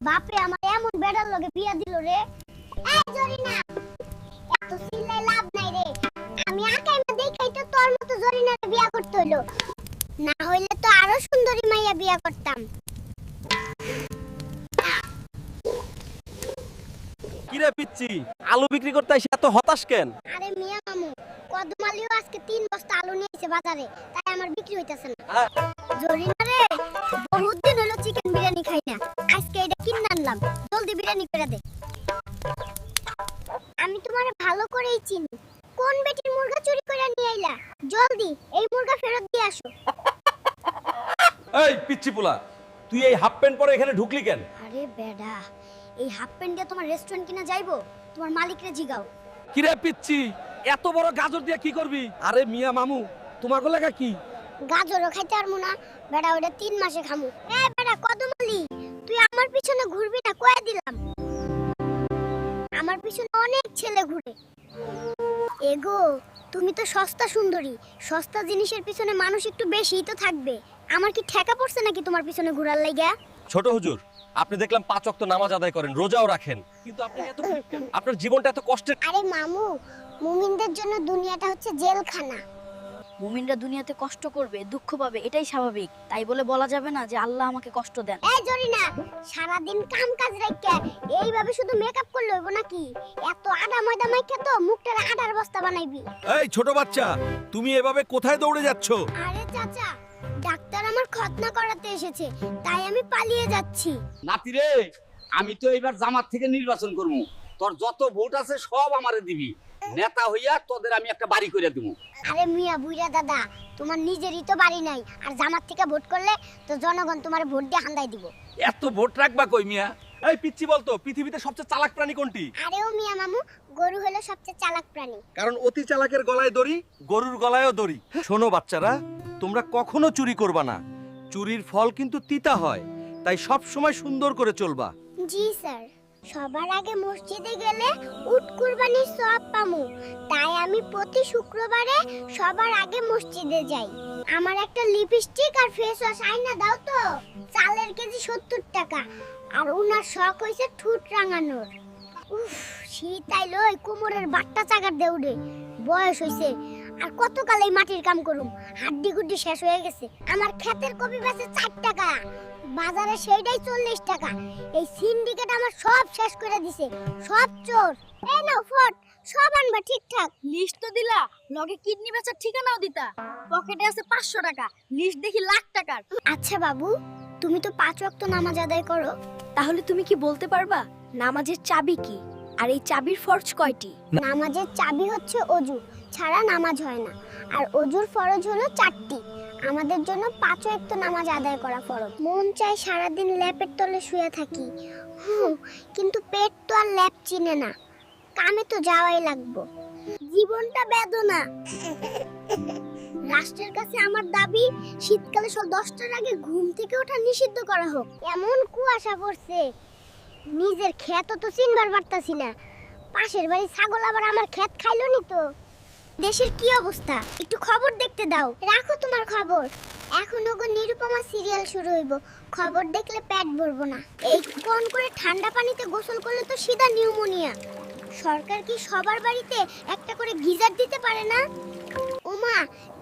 বাপে আমার এমন বেড়ার লগে বিয়া দিল রে। এই জরিনা, এত চিল্লাই লাভ নাই রে। আমি আকাই মা দেখাই তো তোর মতো জরিনারে বিয়া করতে হইলো, না হইলে তো আরো সুন্দরী মাইয়া বিয়া করতাম। কিরে পিচ্ছি, আলু বিক্রি করতে এসে এত হতাশ কেন? আরে মিয়া মামু, কদমালিও আজকে 3 বস্তা আলু নিয়েছে বাজারে, তাই আমার বিক্রি হইতাছে না। জরিনা রে, বহুত দিন হলো চিকেন বিরিয়ানি খাই না, আজকে এটা কিনে আনলাম, জলদি বিরিয়ানি করে দে। আমি তোমারে ভালো করেই চিনি, কোন বেটির মুরগা চুরি করে নিয়ে আইলা? জলদি এই মুরগা ফেরত দিয়ে আসো। এই পিচ্ছি পোলা, তুই এই হাফ প্যান্ট পরে এখানে ঢুকলি কেন? আরে বেডা, এই হাফ প্যান্ট দিয়ে তোমার রেস্টুরেন্ট কিনা যাইবো? তোমার মালিকরে জিগাও। কিরে পিচ্ছি, এত বড় গাজর দিয়ে কি করবি? আরে মিয়া মামু, তোমার লাগা কি? গাজরও খাইতে পারমু না বেডা, ওটা 3 মাসে খামু। এই বেডা কদমালি, তুই আমার পিছনে ঘুরবি না, কয়ে দিলাম। আমার পিছনে অনেক ছেলে ঘুরে। এগো, তুমি তো সস্তা সুন্দরী, সস্তা জিনিসের পিছনে মানুষ একটু বেশিই তো থাকবে। আমার কি ঠেকা পড়ছে নাকি তোমার পিছনে ঘোরার লাগা? ছোট হুজুর, আপনি দেখলাম 5 ওয়াক্ত নামাজ আদায় করেন, রোজাও রাখেন, কিন্তু আপনি এত আপনার জীবনটা এত কষ্টের। আরে মামু, মুমিনদের জন্য দুনিয়াটা হচ্ছে জেলখানা। মুমিনরা দুনিয়াতে কষ্ট করবে, দুঃখ পাবে, এটাই স্বাভাবিক। তাই বলে বলা যাবে না যে আল্লাহ আমাকে কষ্ট দেন। এই জরিনা, সারা দিন কাম কাজ রাইখা এইভাবে শুধু মেকআপ করলে হইব নাকি? এত আডা ময়দা মাইখা তো মুখটারে আডার বস্তা বানাইবি। এই ছোট বাচ্চা, তুমি এভাবে কোথায় দৌড়ে যাচ্ছ? আরে চাচা, ডাক্তার আমার খতনা করাতে এসেছে, তাই আমি পালিয়ে যাচ্ছি। নাতি রে, আমি তো এবার জামাত থেকে নির্বাচন করবো, তোর যত ভোট আছে সব আমারে দিবি, নেতা হইয়া তোদের আমি একটা বাড়ি করে দেবো। আরে মিয়া বুইড়া দাদা, তোমার নিজেরই তো বাড়ি নাই, আর জামাত থেকে ভোট করলে তো জনগণ তোমার ভোট দিয়ে হান্দাই দিব। এত ভোট রাখবা কই মিয়া? এই পিচ্ছি বলতো, পৃথিবীতে সবচেয়ে চালাক প্রাণী কোনটি? আরেও মিয়া মামু, গরু হলো সবচেয়ে চালাক প্রাণী। কারণ অতি চালাকের গলায় দড়ি, গরুর গলায়ও দড়ি। শোনো বাচ্চারা, তোমরা কখনো চুরি করবা না, চুরির ফল কিন্তু তিতা হয়, তাই সব সময় সুন্দর করে চলবা। জি স্যার, সবার আগে মসজিদে গেলে উট কুরবানির সওয়াব পামু, তাই আমি প্রতি শুক্রবারে সবার আগে মসজিদে যাই। আমার একটা লিপস্টিক আর ফেস ওয়াশ আইনা দাও তো। চালের কেজি 70 টাকা, আর উনার শখ হইছে ঠুট রাঙানোর। উফ, শীত আইলো, কোমরের বাট্টা চাগার দেউড়ে। বয়স হইছে, আর কত কাল এই মাটির কাম করুম, হাড্ডি গুড্ডি শেষ হয়ে গেছে। আমার ক্ষেতের কপি বেচে 4 টাকা, বাজারে সেইটাই 40 টাকা। এই সিন্ডিকেট আমার সব শেষ করে দিছে, সব চোর। এই নাও ফট, সব আনবা ঠিকঠাক। লিস্ট তো দিলা, লগে কিডনি বেচার ঠিকানাও দিতা। পকেটে আছে 500 টাকা, লিস্ট দেখি লাখ টাকার। আচ্ছা বাবু, তুমি তো 5 ওয়াক্ত নামাজ আদায় করো, তাহলে তুমি কি বলতে পারবা নামাজের চাবি কি, আর এই চাবির ফরজ কয়টি? নামাজের চাবি হচ্ছে অজু, ছাড়া নামাজ হয় না। আর অজুর ফরজ হলো 4টি। আমাদের জন্য 5 ওয়াক্ত নামাজ আদায় করা ফরজ। মন চায় সারাদিন ল্যাপের তলে শুয়ে থাকি, কিন্তু পেট তো আর ল্যাপ চিনে না, কামে তো যাওয়াই লাগবো। জীবনটা বেদনা। রাষ্ট্রের কাছে আমার দাবি, শীতকালে 10টার আগে ঘুম থেকে ওঠা নিষিদ্ধ করা হোক। এমন কুয়াশা পড়ছে, নিজের ক্ষেত তো চিনবার পারতাছি না। পাশের বাড়ি ছাগল আবার আমার ক্ষেত খাইলো নি তো। দেশের কি অবস্থা, একটু খবর দেখতে দাও। রাখো তোমার খবর, এখন ওগো নিরুপমা সিরিয়াল শুরু হইব, খবর দেখলে পেট ভরবো না। এই কোন করে ঠান্ডা পানিতে গোসল করলে তো সিধা নিউমোনিয়া। সরকার কি সবার বাড়িতে একটা করে গিজার দিতে পারে না? ওমা,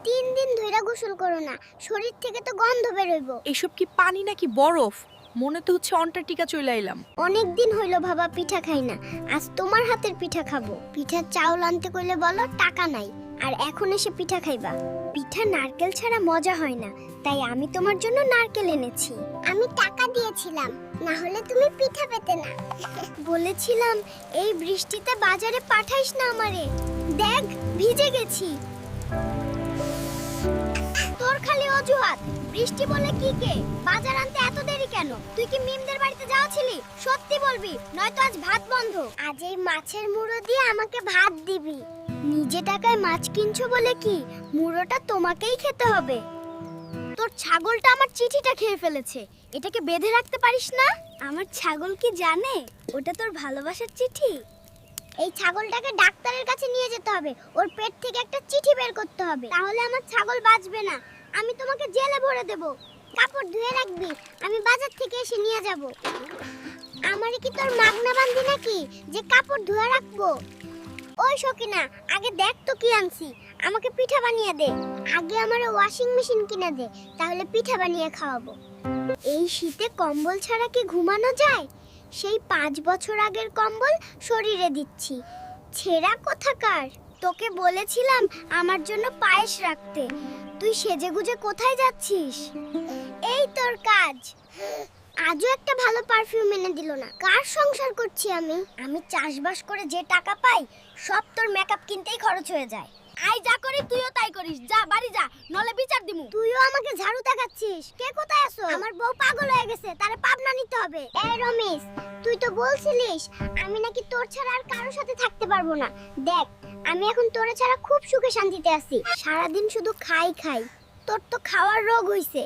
3 দিন ধইরা গোসল করো না, শরীর থেকে তো গন্ধ বের হইব। এসব কি পানি নাকি বরফ? মনে তো হচ্ছে অন্টার্কটিকা চলে আইলাম। অনেক দিন হইলো বাবা পিঠা খাই না, আজ তোমার হাতের পিঠা খাবো। পিঠার চাউল আনতে কইলে বলো টাকা নাই, আর এখন এসে পিঠা খাইবা। পিঠা নারকেল ছাড়া মজা হয় না, তাই আমি তোমার জন্য নারকেল এনেছি। আমি টাকা দিয়েছিলাম, না হলে তুমি পিঠা পেতে না। বলেছিলাম এই বৃষ্টিতে বাজারে পাঠাইস না আমারে, দেখ ভিজে গেছি। তোর খালি অজুহাত, বৃষ্টি বলে কি কে? বাজার আনতে এত দেরি কেন? তুই কি মিমদের বাড়িতে যাওয়াছিলি? সত্যি বলবি, নয়তো আজ ভাত বন্ধ। আজ এই মাছের মুড়ো দিয়ে আমাকে ভাত দিবি। নিজে টাকায় মাছ কিনছো বলে কি মুড়োটা তোমাকেই খেতে হবে? তোর ছাগলটা আমার চিঠিটা খেয়ে ফেলেছে, এটাকে বেঁধে রাখতে পারিস না? আমার ছাগল কি জানে ওটা তোর ভালোবাসার চিঠি? এই ছাগলটাকে ডাক্তারের কাছে নিয়ে যেতে হবে, ওর পেট থেকে একটা চিঠি বের করতে হবে, তাহলে আমার ছাগল বাঁচবে না। আমি তোমাকে জেলে ভরে দেব। কাপড় ধুয়ে রাখবি, আমি বাজার থেকে এসে নিয়ে যাব। আমারে কি তোর মাগনা বান্ধি নাকি যে কাপড় ধুয়ে রাখবো? ওই সকিনা, আগে দেখ তো কি আনছি। আমাকে পিঠা বানিয়ে দে। আগে আমারে ওয়াশিং মেশিন কিনে দে, তাহলে পিঠা বানিয়ে খাওয়াবো। এই শীতে কম্বল ছাড়া কি ঘুমানো যায়? সেই 5 বছর আগের কম্বল শরীরে দিচ্ছি। ছেঁড়া কোথাকার। তোকে বলেছিলাম আমার জন্য পায়েস রাখতে, তুই সেজেগুজে কোথায় যাচ্ছিস? এই তোর কাজ। আজও একটা ভালো পারফিউম এনে দিল না। কার সংসার করছি আমি? আমি চাষবাস করে যে টাকা পাই সব তোর মেকআপ কিনতেই খরচ হয়ে যায়। আই যা করি তুইও তাই করিস। যা বাড়ি যা, নলে বিচার দিমু। তুইও আমাকে ঝাড়ু দেখাচ্ছিস। কে কোথায় আছো? আমার বউ পাগল হয়ে গেছে, তারে পাবনা নিতে হবে। এই রমেশ, তুই তো বলছিলিস আমি নাকি তোর ছাড়া আর কারোর সাথে থাকতে পারবো না। দেখ, আমি এখন তোর ছাড়া খুব সুখে শান্তিতে আছি। সারাদিন শুধু খাই খাই। তোর তো খাওয়ার রোগ হইছে।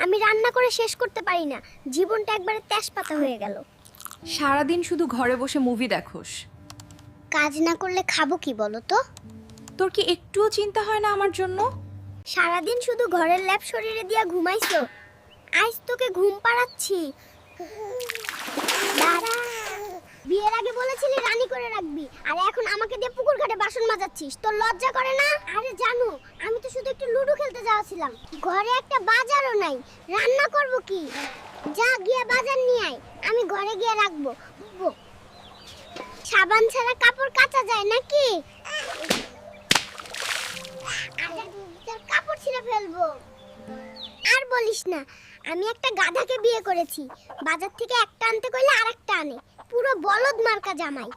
আমি রান্না করে শেষ করতে পারি না। জীবনটা একবারে তেজপাতা হয়ে গেল। সারাদিন শুধু ঘরে বসে মুভি দেখোস। কাজ না করলে খাবো কি বলো তো? তোর কি একটুও চিন্তা হয় না আমার জন্য? সারাদিন শুধু ঘরের ল্যাপ শরীরে দিয়া ঘুমাইছো। আজ তোকে ঘুম পাড়াচ্ছি। দাঁড়া। বিয়ের আগে বলেছিলি রানী করে রাখবি, আর এখন আমাকে দিয়ে পুকুর ঘাটে বাসন মাজাচ্ছিস। তোর লজ্জা করে না? আরে জানো, আমি তো শুধু একটু লুডো খেলতে যাওয়াছিলাম। ঘরে একটা বাজারও নাই, রান্না করব কি? যা গিয়ে বাজার নিয়ে আয়, আমি ঘরে গিয়ে রাখবো। সাবান ছাড়া কাপড় কাচা যায় নাকি? কাপড় ছিঁড়ে ফেলবো। আর বলিস না, আমি একটা গাধাকে বিয়ে করেছি। বাজার থেকে একটা আনতে কইলে আরেকটা আনে। পুরো বলদ মার্কা জামাই।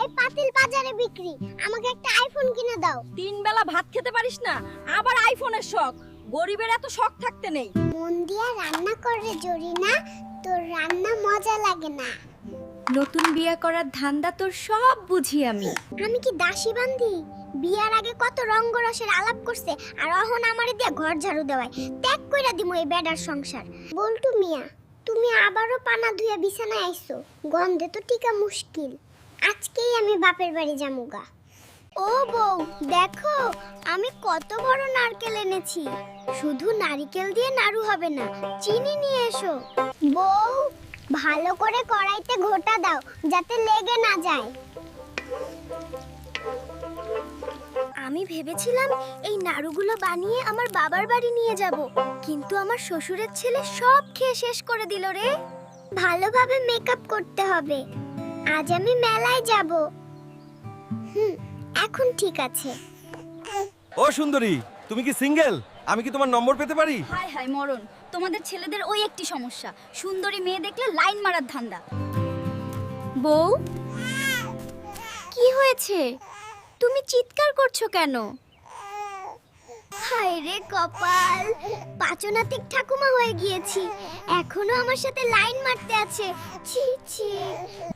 এই পাতিল বাজারে বিক্রি। আমাকে একটা আইফোন কিনে দাও। 3 বেলা ভাত খেতে পারিস না, আবার আইফোনের শখ। গরিবের এত শখ থাকতে নেই। মন দিয়া রান্না করে জরিনা, তোর রান্না মজা লাগে না। নতুন বিয়ে করার ধান্দা তোর সব বুঝি আমি। আমি কি দাসী বান্ধি? বিয়ার আগে কত রঙ্গরসের আলাপ করছে, আর অহন আমারে দিয়ে ঘর ঝাড়ু দেওয়ায়। ত্যাগ কইরা দিমু এই বেডার সংসার। বলটু মিয়া, তুমি আবারও পানা ধুয়ে বিছানায় আইছো। গন্ধে তো টিকা মুশকিল। আজকেই আমি বাপের বাড়ি যামুগা। ও বউ, দেখো আমি কত বড় নারকেল এনেছি। শুধু নারকেল দিয়ে নাড়ু হবে না, চিনি নিয়ে এসো। বউ, ভালো করে কড়াইতে ঘোটা দাও যাতে লেগে না যায়। আমি ভেবেছিলাম এই নাড়ুগুলো বানিয়ে আমার বাবার বাড়ি নিয়ে যাব, কিন্তু আমার শ্বশুরের ছেলে সব খেয়ে শেষ করে দিল রে। ভালোভাবে মেকআপ করতে হবে। আজ আমি মেলায় যাব। এখন ঠিক আছে। ও সুন্দরী, তুমি কি সিঙ্গেল? আমি কি তোমার নম্বর পেতে পারি? হায় হায় মরণ, তোমাদের ছেলেদের ওই একটি সমস্যা, সুন্দরী মেয়ে দেখলে লাইন মারার ধান্দা। বউ, কি হয়েছে? তুমি চিৎকার করছো কেন? হায় রে কপাল, পাচনাতিক ঠাকুমা হয়ে গিয়েছি। এখনো আমার সাথে লাইন মারতে আছে। ছি ছি।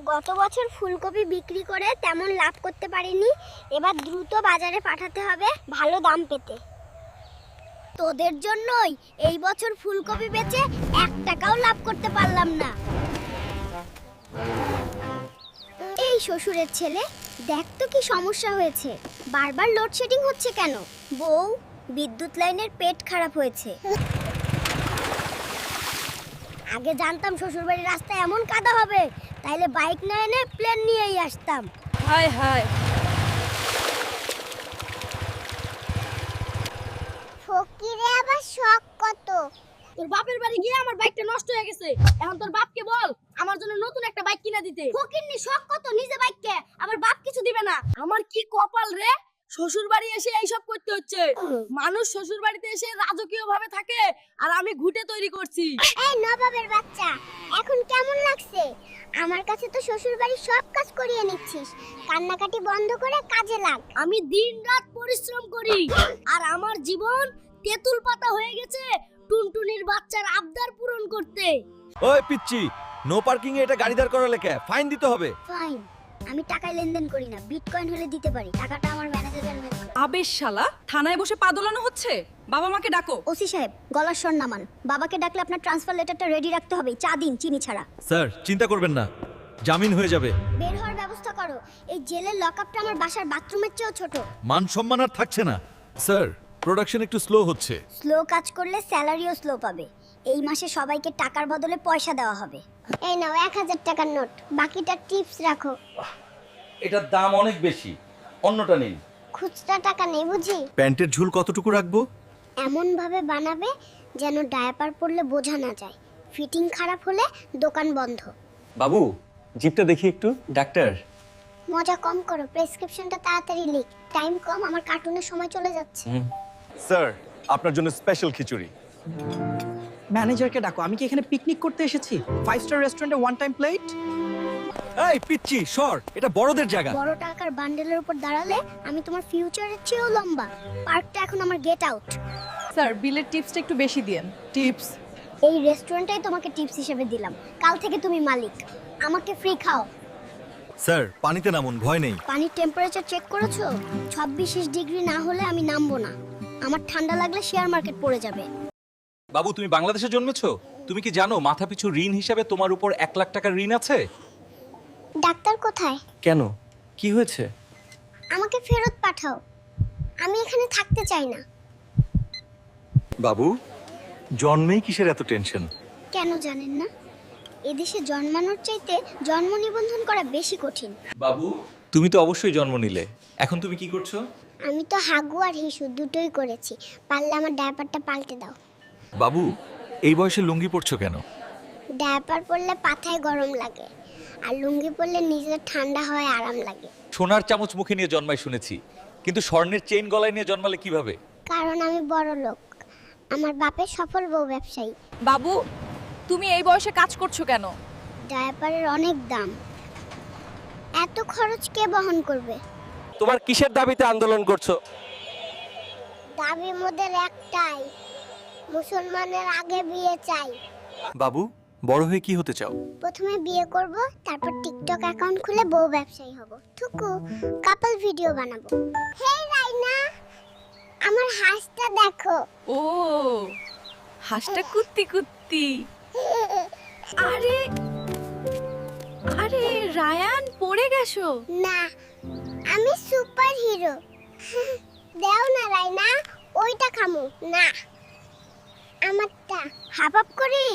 গত বছর ফুলকপি বিক্রি করে তেমন লাভ করতে পারিনি। এবার দ্রুত বাজারে পাঠাতে হবে ভালো দাম পেতে। তোদের জন্যই এই বছর ফুলকপি বেচে 1 টাকাও লাভ করতে পারলাম না। এই শ্বশুরের ছেলে, দেখ তো কি সমস্যা হয়েছে। বারবার লোডশেডিং হচ্ছে কেন? বউ, বিদ্যুৎ লাইনের পেট খারাপ হয়েছে। আগে জানতাম শ্বশুরবাড়ির রাস্তায় এমন কাদা হবে, তাইলে বাইক না এনে প্লেন নিয়েই আসতাম। হায় হায়। ফকিরে আবার শখ কত। তোর বাপের বাড়ি গিয়ে আমার বাইকটা নষ্ট হয়ে গেছে। এখন তোর বাপকে বল আমার জন্য নতুন একটা বাইক কিনে দিতে। ফকিরনি শখ কত, নিজে বাইককে আবার বাপ কিছু দিবে না। আমার কি কপাল রে, শ্বশুর বাড়ি এসে এইসব করতে হচ্ছে। মানুষ শ্বশুর বাড়িতে এসে রাজকীয় ভাবে থাকে, আর আমি ঘুটে তৈরি করছি। এই নবাবের বাচ্চা, এখন কেমন লাগছে? আমার কাছে তো শ্বশুর বাড়ির সব কাজ করিয়ে নিচ্ছিস। কান্নাকাটি বন্ধ করে কাজে লাগ। আমি দিনরাত পরিশ্রম করি, আর আমার জীবন তেঁতুল পাতা হয়ে গেছে টুনটুনির বাচ্চার আবদার পূরণ করতে। ওই পিচ্চি, নো পার্কিং এ এটা গাড়ি দাঁড় করা লেখা, ফাইন দিতে হবে। ফাইন। আমি টাকায় লেনদেন করি না, বিটকয়েন হলে দিতে পারি। টাকাটা আমার ম্যানেজারের মেয়ে। আবেশ শালা, থানায় বসে পা দোলানো হচ্ছে। বাবা মাকে ডাকো। ওসি সাহেব, গলার স্বর নামান। বাবাকে ডাকলে আপনার ট্রান্সফার লেটারটা রেডি রাখতে হবে। চা দিন, চিনি ছাড়া। স্যার, চিন্তা করবেন না, জামিন হয়ে যাবে। বের হওয়ার ব্যবস্থা করো। এই জেলের লকআপটা আমার বাসার বাথরুমের চেয়েও ছোট। মান সম্মান আর থাকছে না। স্যার, প্রোডাকশন একটু স্লো হচ্ছে। স্লো কাজ করলে স্যালারিও স্লো পাবে। এই মাসে সবাইকে টাকার বদলে পয়সা দেওয়া হবে। এই নাও 1000 টাকার নোট, বাকিটা টিপস রাখো। এটার দাম অনেক বেশি, অন্যটা নিন। খুচরা টাকা নেই বুঝি? প্যান্টের ঝুল কতটুকু রাখবো? এমন ভাবে বানাবে যেন ডায়াপার পরলে বোঝা না যায়। ফিটিং খারাপ হলে দোকান বন্ধ। বাবু জিপটা দেখি একটু। ডাক্তার, মজা কম করো, প্রেসক্রিপশনটা তাড়াতাড়ি লিখ। টাইম কম, আমার কার্টুনের সময় চলে যাচ্ছে। স্যার, আপনার জন্য স্পেশাল খিচুড়ি। ম্যানেজারকে ডাকো, আমি কি এখানে পিকনিক করতে এসেছি? 5 স্টার রেস্টুরেন্টে ওয়ান টাইম প্লেট। এই পিচ্চি সর, এটা বড়দের জায়গা। বড় টাকার বান্ডেলের উপর দাঁড়ালে আমি তোমার ফিউচারের চেয়েও লম্বা। পার্কটা এখন আমার গেট আউট। স্যার বিলের টিপসটা একটু বেশি দিয়েন। টিপস? এই রেস্টুরেন্টটাই তোমাকে টিপস হিসেবে দিলাম। কাল থেকে তুমি মালিক, আমাকে ফ্রি খাও। স্যার, পানিতে নামুন, ভয় নেই। পানির টেম্পারেচার চেক করেছো? 26 ডিগ্রি না হলে আমি নামবো না। আমার ঠান্ডা লাগলে শেয়ার মার্কেট পড়ে যাবে। বাবু, তুমি বাংলাদেশে জন্মেছো? তুমি কি জানো মাথাপিছু ঋণ হিসাবে তোমার উপর 1 লাখ টাকার ঋণ আছে? ডাক্তার কোথায়? কেন, কি হয়েছে? আমাকে ফেরত পাঠাও, আমি এখানে থাকতে চাই না। বাবু, জন্মেই কিসের এত টেনশন? কেন জানেন না? এদেশে জন্মানোর চাইতে জন্ম নিবন্ধন করা বেশি কঠিন। বাবু, তুমি তো অবশ্যই জন্ম নিলে, এখন তুমি কি করছো? আমি তো হাগু আর হিসু দুটোই করেছি। পারলে আমার ডায়াপারটা পাল্টে দাও। বাবু, এই বয়সে লুঙ্গি পরছো কেন? ডায়াপার পরলে পাথায় গরম লাগে, আর লুঙ্গি পরলে নিজের ঠান্ডা হয়, আরাম লাগে। সোনার চামচ মুখে নিয়ে জন্মায় শুনেছি, কিন্তু স্বর্ণের চেইন গলায় নিয়ে জন্মালে কিভাবে? কারণ আমি বড় লোক, আমার বাপের সফল বউ ব্যবসায়ী। বাবু তুমি এই বয়সে কাজ করছো কেন? ডায়াপারের অনেক দাম, এত খরচ কে বহন করবে? তোমার কিসের দাবিতে আন্দোলন করছো? দাবি মোদের একটাই, মুসলমানের আগে বিয়ে চাই। বাবু, বড় হয়ে কি হতে চাও? প্রথমে বিয়ে করব, তারপর টিকটক অ্যাকাউন্ট খুলে বউ ব্যবসায়ী হব। থুকু কাপল ভিডিও বানাবো। হেই রাইনা, আমার হাঁসটা দেখো। ও হাঁসটা কুত্তি কুত্তি। আরে আরে রায়ান, পড়ে গেছো? না, আমি সুপার হিরো। দেও না রাইনা, ওইটা খামু না, আমারটা। হাফ আপ করি?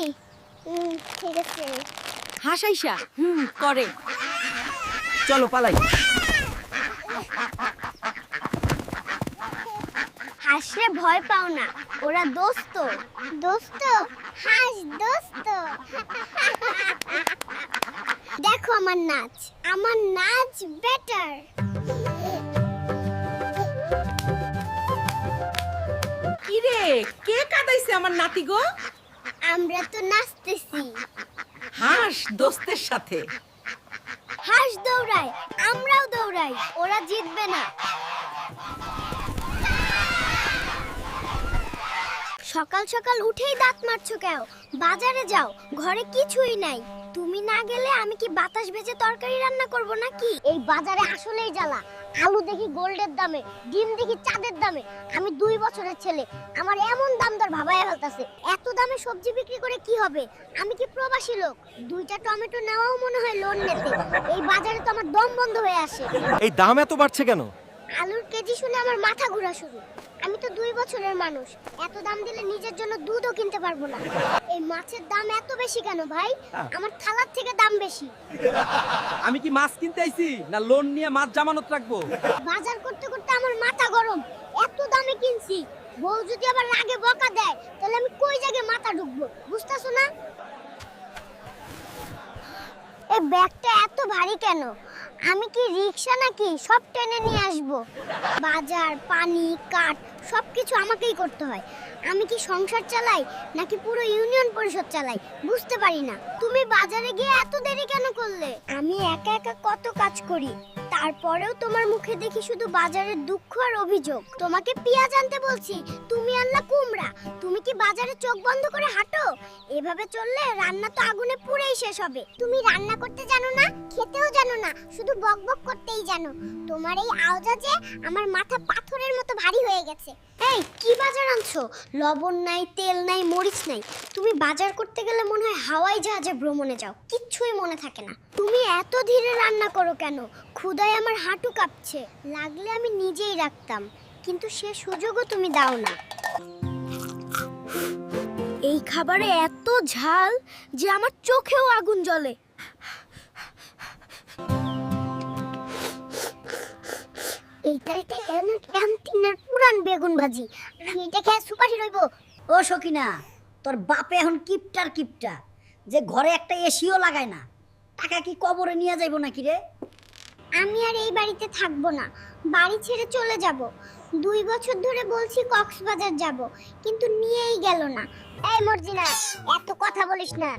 ঠিক আছে। হাসাইসা করে। চলো পালাই। হাসলে ভয় পাও না, ওরা দোস্ত। দোস্ত? হাস দোস্ত। দেখো আমার নাচ, আমার নাচ বেটার। কি রে, কে কাঁদাইছে আমার নাতি গো? আমরা তো নাচতেছি। হাঁস দোস্তের সাথে। হাঁস দৌড়ায়, আমরাও দৌড়াই, ওরা জিতবে না। সকাল সকাল উঠেই দাঁত মারছো কেন? বাজারে যাও, ঘরে কিছুই নাই। তুমি না গেলে আমি কি বাতাস ভেজে তরকারি রান্না করব নাকি? এই বাজারে আসলেই জ্বালা। আলু দেখি গোল্ডের দামে, ডিম দেখি চাঁদের দামে। আমি 2 বছরের ছেলে, আমার এমন দাম দর ভাবায় ফেলতাছে। এত দামে সবজি বিক্রি করে কি হবে? আমি কি প্রবাসী লোক? 2টা টমেটো নেওয়াও মনে হয় লোন নিতে। এই বাজারে তো আমার দম বন্ধ হয়ে আসে। এই দাম এত বাড়ছে কেন? আলুর কেজি শুনে আমার মাথা ঘোরা শুরু। আমি তো 2 বছরের মানুষ, এত দাম দিলে নিজের জন্য দুধও কিনতে পারবো না। এই মাছের দাম এত বেশি কেন ভাই? আমার থালার থেকে দাম বেশি। আমি কি মাছ কিনতে আইছি না লোন নিয়ে মাছ জামানত রাখবো? বাজার করতে করতে আমার মাথা গরম। এত দামে কিনছি, বউ যদি আবার রাগে বকা দেয় তাহলে আমি কই জায়গায় মাথা ঢুকবো, বুঝতাছো না? এই ব্যাগটা এত ভারী কেন? আমি কি রিকশা নাকি সব টেনে নিয়ে আসবো? বাজার, পানি, কাঠ সবকিছু আমাকেই করতে হয়। আমি কি সংসার চালাই নাকি পুরো ইউনিয়ন পরিষদ চালাই বুঝতে পারি না। তুমি বাজারে গিয়ে এত দেরি কেন করলে? আমি একা একা কত কাজ করি, তারপরেও তোমার মুখে দেখি শুধু বাজারের দুঃখ আর অভিযোগ। তোমাকে পেঁয়াজ আনতে বলছি, তুমি আনলা কুমড়া। তুমি কি বাজারে চোখ বন্ধ করে হাঁটো? এভাবে চললে রান্না তো আগুনে পুড়েই শেষ হবে। তুমি রান্না করতে জানো না, খেতেও জানো না, শুধু বকবক করতেই জানো। তোমার এই আওয়াজে আমার মাথা পাথরের মতো ভারী হয়ে গেছে। এই কি বাজার আনছো? লবণ নাই, তেল নাই, মরিচ নাই। তুমি বাজার করতে গেলে মনে হয় হাওয়াই জাহাজে ভ্রমণে যাও, কিচ্ছুই মনে থাকে না। তুমি এত ধীরে রান্না করো কেন? ক্ষুধায় আমার হাঁটু কাঁপছে। লাগলে আমি নিজেই রাখতাম, কিন্তু সে সুযোগও তুমি দাও না। এই খাবারে এত ঝাল যে আমার চোখেও আগুন জ্বলে। এইটাতে ক্যান্টিনের পুরান বেগুন ভাজি, আমি এটা খেয়ে সুপারি রইব। ও সকিনা, তোর বাপে এখন কিপটা যে ঘরে একটা এসিও লাগায় না, টাকা কি কবরে নিয়ে যাইব নাকি রে? আমি আর এই বাড়িতে থাকবো না, বাড়ি ছেড়ে চলে যাব। 2 বছর ধরে বলছি কক্সবাজার যাব, কিন্তু নিয়েই গেল না। এই মর্জিনা, এত কথা বলিস না,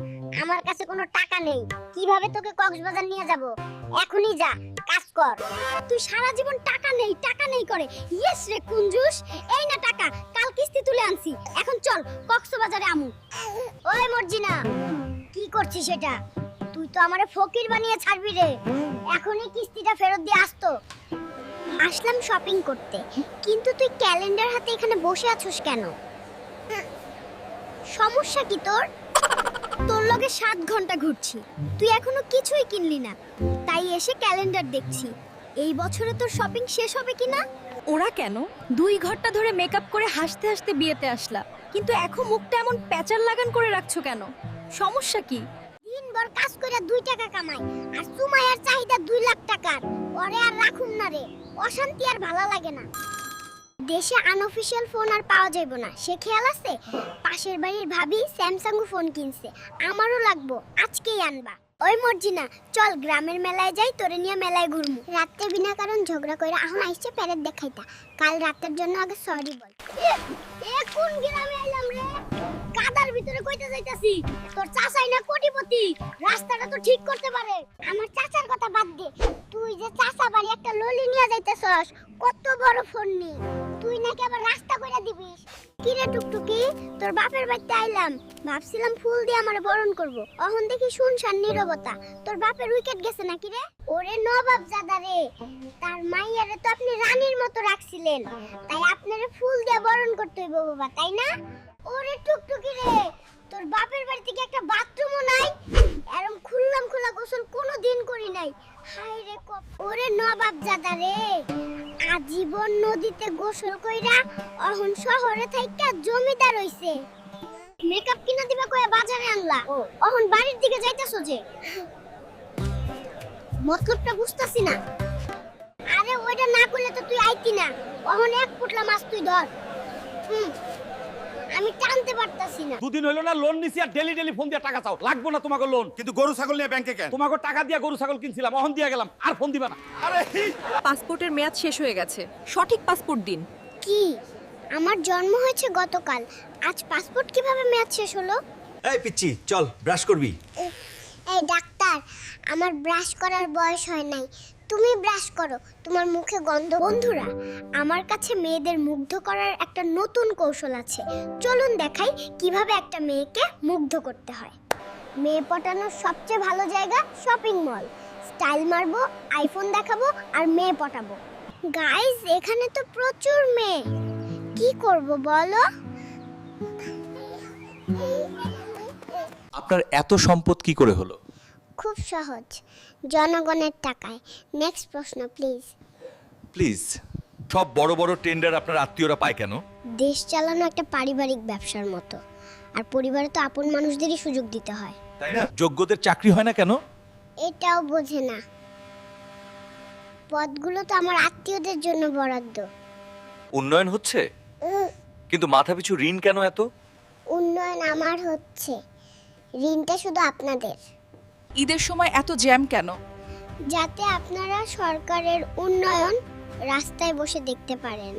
আমার কাছে কোনো টাকা নেই। কিভাবে তোকে কক্সবাজার নিয়ে যাব? এখনই যা, কাজ কর। তুই সারা জীবন টাকা নেই করে। ইয়েস রে কুঞ্জুস, এই না টাকা, কাল কিস্তি তুলে আনছি, এখন চল কক্সবাজারে আমু। ওই মর্জিনা, কি করছিস এটা? তুই তো আমারে ফকির বানিয়ে ছাড়বি রে। এখনই কিস্তিটা ফেরত দিয়ে আসতো। আসলাম শপিং করতে, কিন্তু তুই ক্যালেন্ডার হাতে এখানে বসে আছিস কেন? সমস্যা কি তোর? তোর লগে 7 ঘন্টা ঘুরছি, তুই এখনো কিছুই কিনলি না, তাই এসে ক্যালেন্ডার দেখছি। এই বছরে তোর শপিং শেষ হবে কিনা? ওরা কেন 2 ঘন্টা ধরে মেকআপ করে হাসতে হাসতে বিয়েতে আসলা, কিন্তু এখন মুখটা এমন প্যাচার লাগান করে রাখছো কেন? সমস্যা কি? দিনভর কাজ করে 2 টাকা কামাই, আর সুমাইয়ার চাহিদা 2 লাখ টাকার। ওরে আর রাখুম না রে, অশান্তি আর ভালো লাগে না। দেশে আনঅফিশিয়াল ফোন আর পাওয়া যাইব না, সে খেয়াল আছে? পাশের বাড়ির ভাবি স্যামসাং ফোন কিনছে, আমারও লাগবো, আজকেই আনবা। ওই মর্জিনা, চল গ্রামের মেলায় যাই, তোরে নিয়ে মেলায় ঘুরমু। রাতে বিনা কারণ ঝগড়া কইরা এখন আইছে প্যারেড দেখাইতা। কাল রাতের জন্য আগে সরি বল। এ কোন গ্রামে আইলাম রে? কাদার ভিতরে কইতে যাইতাছি। তোর চাচাই না কোটিপতি, রাস্তাটা তো ঠিক করতে পারে। আমার চাচার কথা বাদ দে, তুই যে চাচা বাড়ি একটা ললি নিয়ে যাইতেছস, কত বড় ফোন নি, তুই নাকি আবার রাস্তা কইরা দিবিস। কি রে টুকটুকি, তোর বাপের বাড়িতে আইলাম, ভাবছিলাম ফুল দিয়ে আমারে বরণ করব। অহন দেখি শুনশান নীরবতা। তোর বাপের উইকেট গেছে নাকি রে? ওরে নবাব জাদা রে, তার মাইয়ারে তো আপনি রানীর মতো রাখছিলেন, তাই আপনারে ফুল দিয়ে বরণ করতে হইব বাবা, তাই না? ওরে টুকটুকি রে, তোর বাপের বাড়ি থেকে একটা বাথরুমও নাই, এরকম খুললাম খোলা গোসল কোনোদিন করি নাই। হায় রে ওরে নবাব জাদা রে, আজীবন নদীতে গোসল কইরা অহন শহরে থাইকা জমিদার হইছে। মেকআপ কিনা দিবা কয়ে বাজারে আনলা, অহন বাড়ির দিকে যাইতাছো যে? মতলবটা বুঝতাছি না। আরে ওইটা না করলে তো তুই আইতি না। অহন 1 ফুটলা মাছ তুই ধর। আমি টানতে পারতাছি না। 2 দিন হলো না লোন নিছি, আর ডেলি ফোন দিয়ে টাকা চাও। লাগবো না তোমাকে লোন, কিন্তু গরু ছাগল নিয়ে ব্যাংকে কেন? তোমাকে টাকা দিয়ে গরু ছাগল কিনছিলাম, অহন দিয়ে গেলাম, আর ফোন দিবা না। আরে পাসপোর্টের মেয়াদ শেষ হয়ে গেছে, সঠিক পাসপোর্ট দিন। কি? আমার জন্ম হয়েছে গতকাল, আজ পাসপোর্ট কিভাবে মেয়াদ শেষ হলো? এই পিচ্চি, চল ব্রাশ করবি। এই ডাক্তার, আমার ব্রাশ করার বয়স হয় নাই, তুমি ব্রাশ করো, তোমার মুখে গন্ধ। বন্ধুরা, আমার কাছে মেয়েদের মুগ্ধ করার একটা নতুন কৌশল আছে, চলুন দেখাই কিভাবে একটা মেয়েকে মুগ্ধ করতে হয়। মেয়ে পটানোর সবচেয়ে ভালো জায়গা শপিং মল। স্টাইল মারবো, আইফোন দেখাবো, আর মেয়ে পটাবো। গাইস, এখানে তো প্রচুর মেয়ে, কি করব বলো? আপনার এত সম্পদ কি করে হলো? খুব সহজ, জনগণের টাকায়। নেক্সট প্রশ্ন প্লিজ। প্লিজ। সব বড় বড় টেন্ডার আপনার আত্মীয়রা পায় কেন? দেশ চালানো একটা পারিবারিক ব্যবসার মতো, আর পরিবারে তো আপন মানুষদেরই সুযোগ দিতে হয়, তাই না? যোগ্যদের চাকরি হয় না কেন? এটাও বোঝে না। পদগুলো তো আমার আত্মীয়দের জন্য বরাদ্দ। উন্নয়ন হচ্ছে, কিন্তু মাথাপিছু ঋণ কেন এত? উন্নয়ন আমার হচ্ছে, ঋণটা শুধু আপনাদের। ঈদের সময় এত জ্যাম কেন? যাতে আপনারা সরকারের উন্নয়ন রাস্তায় বসে দেখতে পারেন।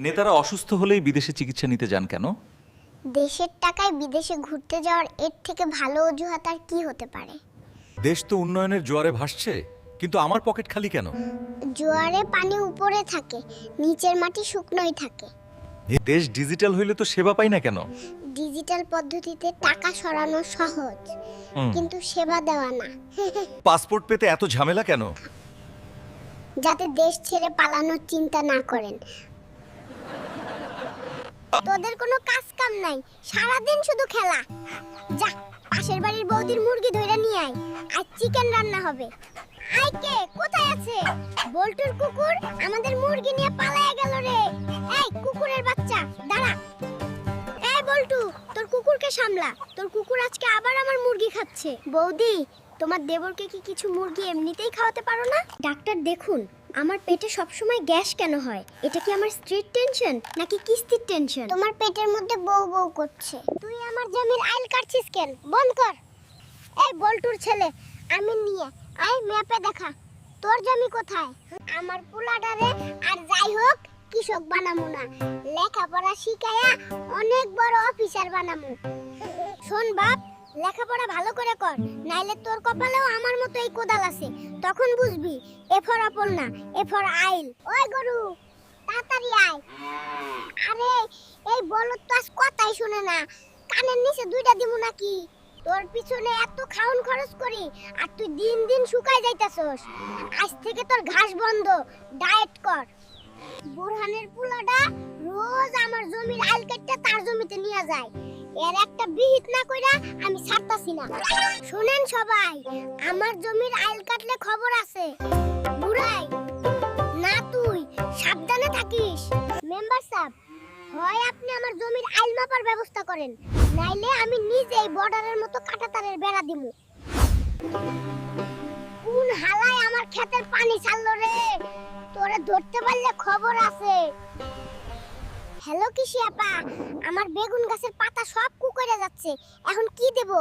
নেতারা অসুস্থ হলেই বিদেশে চিকিৎসা নিতে যান কেন? দেশের টাকায় বিদেশে ঘুরতে যাওয়ার এর থেকে ভালো অজুহাত আর কি হতে পারে? দেশ তো উন্নয়নের জোয়ারে ভাসছে, কিন্তু আমার পকেট খালি কেন? জোয়ারে পানি উপরে থাকে, নিচের মাটি শুকনোই থাকে। এই দেশ ডিজিটাল হইলে তো সেবা পাই না কেন? ডিজিটাল পদ্ধতিতে টাকা সরানো সহজ, কিন্তু সেবা দেওয়া না। পাসপোর্ট পেতে এত ঝামেলা কেন? যাতে দেশ ছেড়ে পালানোর চিন্তা না করেন। তোদের কোনো কাজ কাম নাই, সারাদিন শুধু খেলা। যা, পাশের বাড়ির বৌদির মুরগি ধইরা নিয়ে আয়, আজ চিকেন রান্না হবে। আই কে কোথায় আছে? বল্টুর কুকুর আমাদের মুরগি নিয়ে পালায়া গেল রে। এই কুকুরের বাচ্চা, দাঁড়া। এই বল্টু, তোর কুকুরকে সামলা, তোর কুকুর আজকে আবার আমার মুরগি খাচ্ছে। বৌদি, তোমার দেবরকে কি কিছু মুরগি এমনিতেই খাওয়াতে পারো না? ডাক্তার দেখুন, আমার পেটে সবসময় গ্যাস কেন হয়? এটা কি আমার স্ট্রিট টেনশন নাকি কিস্তির টেনশন? তোমার পেটের মধ্যে বউ বউ করছে। তুই আমার জমির আইল কাটছিস কেন? বন্ধ কর। এই বল্টুর ছেলে, আমি নিয়ে আয় ম্যাপে দেখা তোর জমি কোথায়। আমার পোলাটারে আর যাই হোক কৃষক বানামু না, লেখাপড়া শিখায়া অনেক বড় অফিসার বানামু। শোন বাপ, লেখাপড়া ভালো করে কর, নাইলে তোর কপালেও আমার মতো এই কোদাল আছে। তখন বুঝবি এ ফর অ্যাপল না, এ ফর আইল। ওই গরু, তাড়াতাড়ি আয়। আরে এই বলদ তো আজ কথাই শুনে না, কানের নিচে দুইটা দিমু নাকি? তোর পিছনে এত খাউন খরচ করি আর তুই দিন দিন শুকাই যাইতাছস। আজ থেকে তোর ঘাস বন্ধ, ডায়েট কর। বুরহানের পুলাটা রোজ আমার জমির আইল কেটে তার জমিতে নিয়ে যায়, এর একটা বিহিত না কইরা আমি ছাড়তাছি না। শুনেন সবাই, আমার জমির আইল কাটলে খবর আছে। বুড়াই না, তুই সাবধানে থাকিস। মেম্বার সাহেব, হয় আপনি আমার জমির আইল মাপার ব্যবস্থা করেন, নাইলে আমি নিজেই বর্ডারের মতো কাঁটাতারের বেড়া দিমু। কোন হালায় আমার ক্ষেতের পানি ছাড়লো রে? তোরে ধরতে পারলে খবর আছে। হ্যালো কৃষি আপা, আমার বেগুন গাছের পাতা সব কুকড়ে যাচ্ছে, এখন কি দেব?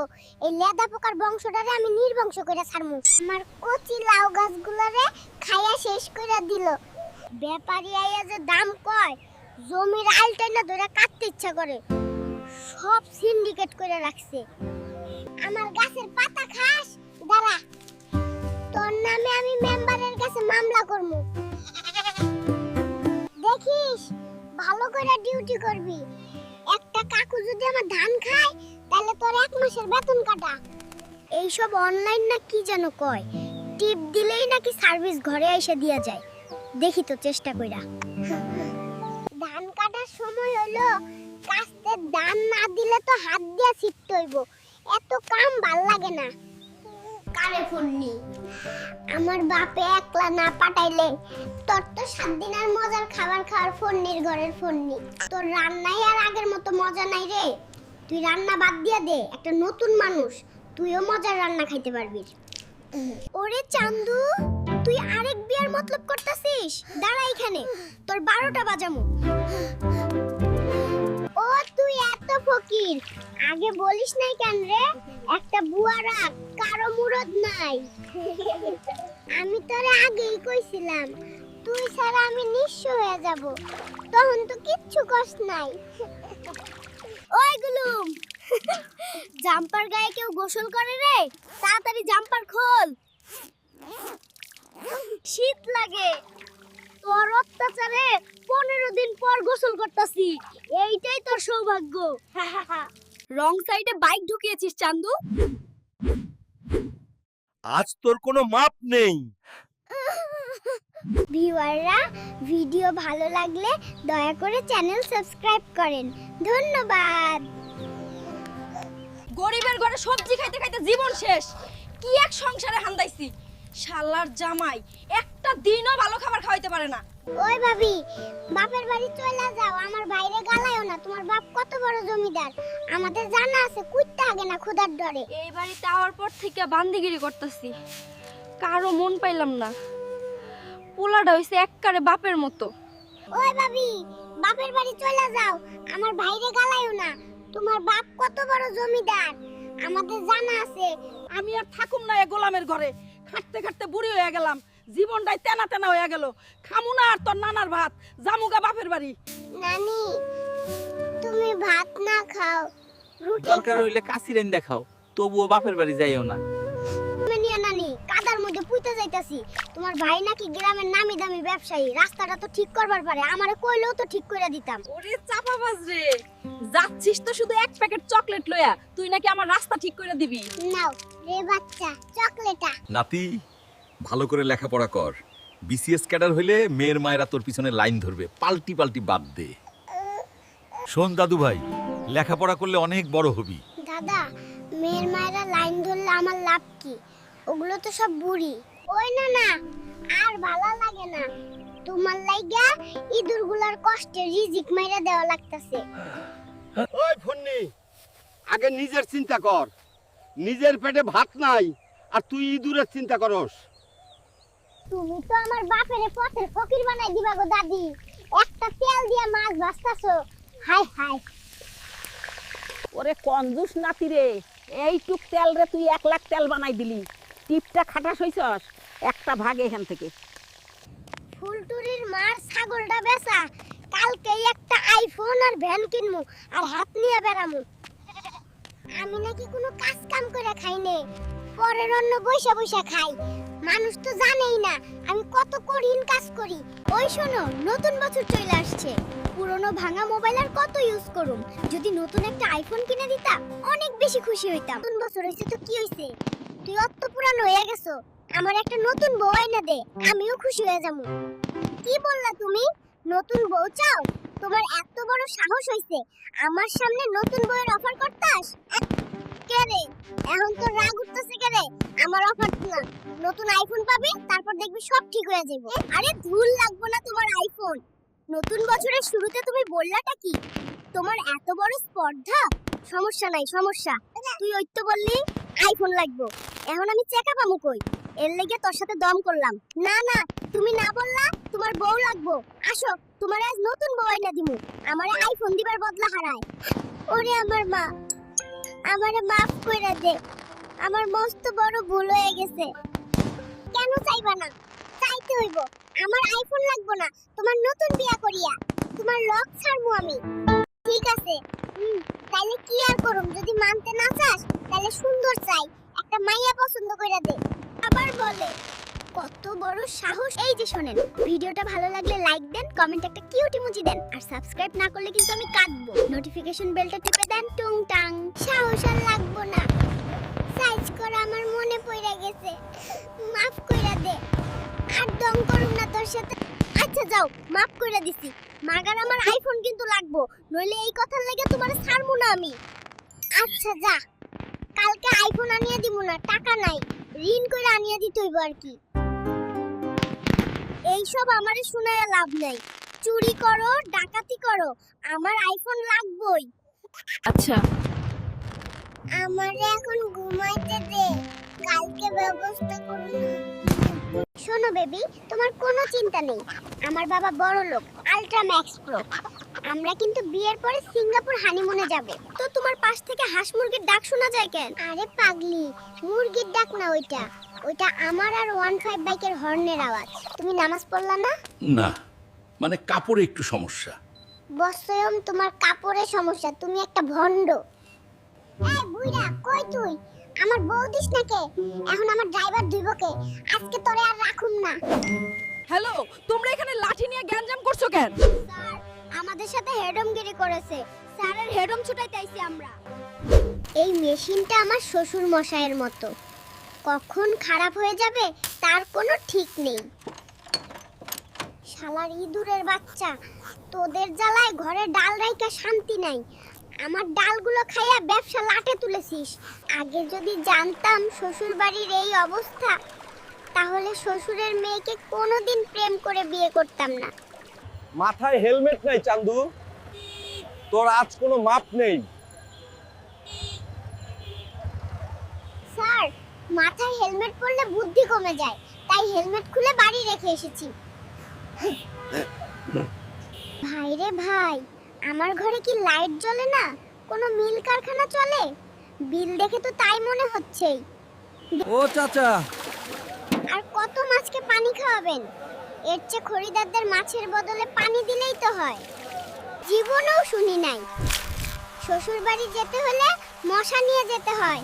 এই লেদা পোকার বংশটারে আমি নির্বংশ করে ছাড়মু। আমার কচি লাউ গাছগুলোরে খাইয়া শেষ করে দিল। ব্যাপারী আইয়া যে দাম কয়, জমির আইলটা না ধরে কাটতে ইচ্ছা করে। সব সিন্ডিকেট করে রাখছে। আমার গাছের পাতা খাস, দাঁড়া, তোর নামে আমি মেম্বারের কাছে মামলা করবো। দেখিস ভালো করে ডিউটি করবি। একটা কাকু যদি আমার ধান খায়, তাহলে তোর 1 মাসের বেতন কাটা। এইসব অনলাইন না কি যেন কয়, টিপ দিলেই নাকি সার্ভিস ঘরে এসে দিয়া যায়। দেখি তো চেষ্টা কইরা। ধান কাটার সময় হলো, কাস্তে ধান না দিলে তো হাত দিয়া ছিটতে হইব। এত কাম ভাল লাগে না। কারে ফোননি, আমার বাপে একলা না পাঠাইলে তোর তো 7 দিনের মজার খাবার খাওয়ার ফোননির ঘরের ফোননি। তোর রান্নাই আর আগের মতো মজা নাই রে। তুই রান্না বাদ দিয়া দে, একটা নতুন মানুষ, তুইও মজার রান্না খাইতে পারবি। ওরে চান্দু, তুই আরেক বিয়ার মতলব করতাছিস? দাঁড়া এখানে, তোর 12টা বাজামু। ও তুই এত ফকির, আগে বলিস নাই কেন রে? একটা বুয়া রাখ, কারো মুরদ নাই। আমি তোরে আগেই কইছিলাম, তুই ছাড়া আমি নিঃস্ব হয়ে যাব। তখন তো কিচ্ছু কষ্ট নাই। ওই গুলুম, জাম্পার গায়ে কেউ গোসল করে রে? তাড়াতাড়ি জাম্পার খোল, শীত লাগে। তোর অত্যাচারে 15 দিন পর গোসল করতাছি, এইটাই তোর সৌভাগ্য। রং সাইডে বাইক ঢুকিয়েছিস চান্দু। আজ তোর কোনো মাপ নেই। ভিউয়াররা, ভিডিও ভালো লাগলে দয়া করে চ্যানেল সাবস্ক্রাইব করেন। ধন্যবাদ। গরিবের ঘরে সবজি খাইতে খাইতে জীবন শেষ। কি এক সংসারে হান্দাইছি। শালার জামাই একটা দিনও ভালো খাবার খাওয়াইতে পারে না। ওই ভাবি, বাপের বাড়ি চলে যাও, আমার বাইরে গালায়ও না। তোমার বাপ কত বড় জমিদার, আমাদের জানা আছে। কুইতে আগে না ক্ষুধার ডরে। এই বাড়িতে আওয়ার পর থেকে বান্দিগিরি করতেছি, কারো মন পাইলাম না। পোলাটা হইছে এককারে বাপের মতো। ওই ভাবি, বাপের বাড়ি চলে যাও, আমার বাইরে গালায়ও না। তোমার বাপ কত বড় জমিদার, আমাদের জানা আছে। আমি আর থাকুম না এ গোলামের ঘরে। খাটতে খাটতে বুড়ি হয়ে গেলাম, জীবনটাই তেনা তেনা হয়ে গেল। খামু না আর তোর নানার ভাত, জামুগা বাপের বাড়ি। নানি, তুমি ভাত না খাও, রুটি দরকার হইলে কাছিরেন দেখাও, তবুও বাপের বাড়ি যাইও না। নিয়ে নানি, কাদার মধ্যে পুইতে যাইতাছি। তোমার ভাই নাকি গ্রামের নামি দামি ব্যবসায়ী, রাস্তাটা তো ঠিক করবার পারে, আমারে কইলেও তো ঠিক করে দিতাম। ওরে চাপাবাজ রে, যাচ্ছিস তো শুধু এক প্যাকেট চকলেট লয়া, তুই নাকি আমার রাস্তা ঠিক করে দিবি। নাও রে বাচ্চা, চকলেটা। নাতি, ভালো করে লেখাপড়া কর। বিসিএস ক্যাডার হইলে মেয়ের মায়েরা তোর পিছনে লাইন ধরবে, পাল্টি পাল্টি বাদ দে। শোন দাদু ভাই, লেখাপড়া করলে অনেক বড় হবি। দাদা, মেয়ের মায়েরা লাইন ধরলে আমার লাভ কি? ওগুলো তো সব বুড়ি। ওই না না, আর ভালো লাগে না। তোমার লাইগা ইঁদুরগুলার কষ্টে রিজিক মাইরা দেওয়া লাগতাছে। ওই ফন্নি, আগে নিজের চিন্তা কর। নিজের পেটে ভাত নাই আর তুই ইঁদুরের চিন্তা করস। তুমি তো আমার বাপের পথের ফকির বানাই দিবা গো দাদি। একটা তেল দিয়ে মাছ ভাজতাছো, হাই হাই। ওরে কঞ্জুস নাতি রে, এইটুক তেল রে তুই 1 লাখ তেল বানাই দিলি। টিপটা খাটাস হইছস, একটা ভাগ এখান থেকে। ফুলটুরির মার ছাগলটা বেচা, কালকে একটা আইফোন আর ভ্যান কিনমু আর হাত নিয়ে বেড়ামু। আমি নাকি কোনো কাজ কাম করে খাই নে, পরের অন্ন বইসা বইসা খাই। মানুষ তো জানেই না আমি কত কঠিন কাজ করি। ওই শোনো, নতুন বছর চলে আসছে। পুরনো ভাঙা মোবাইল আর কত ইউজ করুম। যদি নতুন একটা আইফোন কিনে দিতা অনেক বেশি খুশি হইতাম। নতুন বছর হইছে তো কি হইছে, তুই অত পুরানো হয়ে গেছো। আমার একটা নতুন বউ এনে দে, আমিও খুশি হয়ে যাবো। কি বললা তুমি? নতুন বউ চাও? তোমার এত বড় সাহস হইছে আমার সামনে নতুন বউয়ের অফার করতাস? কে রে, এখন তো রাগ উঠতেছে কে রে? আমার অফার না, নতুন আইফোন পাবি, তারপর দেখবি সব ঠিক হয়ে যাবে। আরে ধুল লাগবো না তোমার আইফোন। নতুন বছরের শুরুতে তুমি বললাটা কি? তোমার এত বড় স্পর্ধা? সমস্যা নাই সমস্যা, তুই ওই তো বললি আইফোন লাগবো, এখন আমি চেকা পামু কই? এর লেগে তোর সাথে দম করলাম। না না, তুমি না বললা তোমার বউ লাগবো। আসো, তোমার আজ নতুন বউ আইনা দিমু। আমারে আইফোন দিবার বদলা হারায়। ওরে আমার মা, আমারে মাফ কইরা দে, আমার মস্ত বড় ভুল হয়ে গেছে। কেন চাইবা না? চাইতে হইব। আমার আইফোন লাগবো না, তোমার নতুন বিয়া করিয়া তোমার লক ছাড়বো আমি। ঠিক আছে, তাইলে কি আর করুম? যদি মানতে না চাস তাহলে সুন্দর চাই, একটা মাইয়া পছন্দ কইরা দে। আবার বলে কত বড় সাহস। এই যে শোনেন, ভিডিওটা ভালো লাগলে লাইক দেন, কমেন্টে একটা কিউট ইমোজি দেন, আর সাবস্ক্রাইব না করলে কিন্তু আমি কাটবো। নোটিফিকেশন বেলটা টিপে দেন, টুং টাং। সাহস আর লাগবো না, সাইজ করা আমার মনে পড়ে গেছে, মাফ কইরা দে। আর দম করুম না তোর সাথে। আচ্ছা যাও, মাফ কইরা দিছি। মাগার আমার আইফোন কিন্তু লাগবো, নইলে এই কথার লাগি তোমার ছাড়বো না আমি। আচ্ছা যা, কালকে আইফোন আনিয়ে দিমু না, টাকা নাই, ঋণ কইরা আনিয়ে দিতে হইব আর কি। এইসব আমারে শুনায়া লাভ নাই। চুরি করো, ডাকাতি করো, আমার আইফোন লাগবই। আচ্ছা, আমারে এখন ঘুমাইতে দে, কালকে ব্যবস্থা করব। শোনো বেবি, তোমার কোনো চিন্তা নেই, আমার বাবা বড় লোক, আল্ট্রা ম্যাক্স প্রো। আমরা কিন্তু বিয়ের পরে সিঙ্গাপুর হানিমুনে যাব। তো তোমার পাশ থেকে হাঁস মুরগির ডাক শোনা যায় কেন? আরে পাগলি, মুরগির ডাক না ওইটা, ওইটা আমার আর 15 বাইকের হর্নের আওয়াজ। তুমি নামাজ পড়লা না? না, মানে কাপড়ে একটু সমস্যা। বসয়ম, তোমার কাপড়ের সমস্যা, তুমি একটা ভন্ড। এই বুইড়া, কই তুই? আমার বউ দিস না কে? এখন আমার ড্রাইভার ধুইব কে? আজকে তোরে আর রাখুম না। হ্যালো, তোমরা এখানে লাঠি নিয়ে গ্যাঞ্জাম করছো কেন? স্যার, আমাদের সাথে হেডমগিরি করেছে, স্যারের হেডম ছুটাইতে আইছি আমরা। এই মেশিনটা আমার শ্বশুর মশাইয়ের মতো, কখন খারাপ হয়ে যাবে তার কোনো ঠিক নেই। শালার ইঁদুরের বাচ্চা, তোদের জ্বালায় ঘরে ডাল রাইকা শান্তি নাই। আমার ডালগুলো খাইয়া ব্যবসা লাটে তুলেছিস। আগে যদি জানতাম শ্বশুর বাড়ির এই অবস্থা, তাহলে শ্বশুরের মেয়েকে কোনোদিন প্রেম করে বিয়ে করতাম না। মাথায় হেলমেট নাই চান্দু, তোর আজ কোনো মাপ নেই। স্যার, মাথায় হেলমেট পরলে বুদ্ধি কমে যায়, তাই হেলমেট খুলে বাড়ি রেখে এসেছি। ভাই রে ভাই, আমার ঘরে কি লাইট জ্বলে না? কোনো মিল কারখানা চলে? বিল দেখে তো তাই মনে হচ্ছেই। ও চাচা, আর কত মাছকে পানি খাওয়াবেন? এর চেয়ে খরিদারদের মাছের বদলে পানি দিলেই তো হয়। জীবনেও শুনি নাই শ্বশুর বাড়ি যেতে হলে মশা নিয়ে যেতে হয়।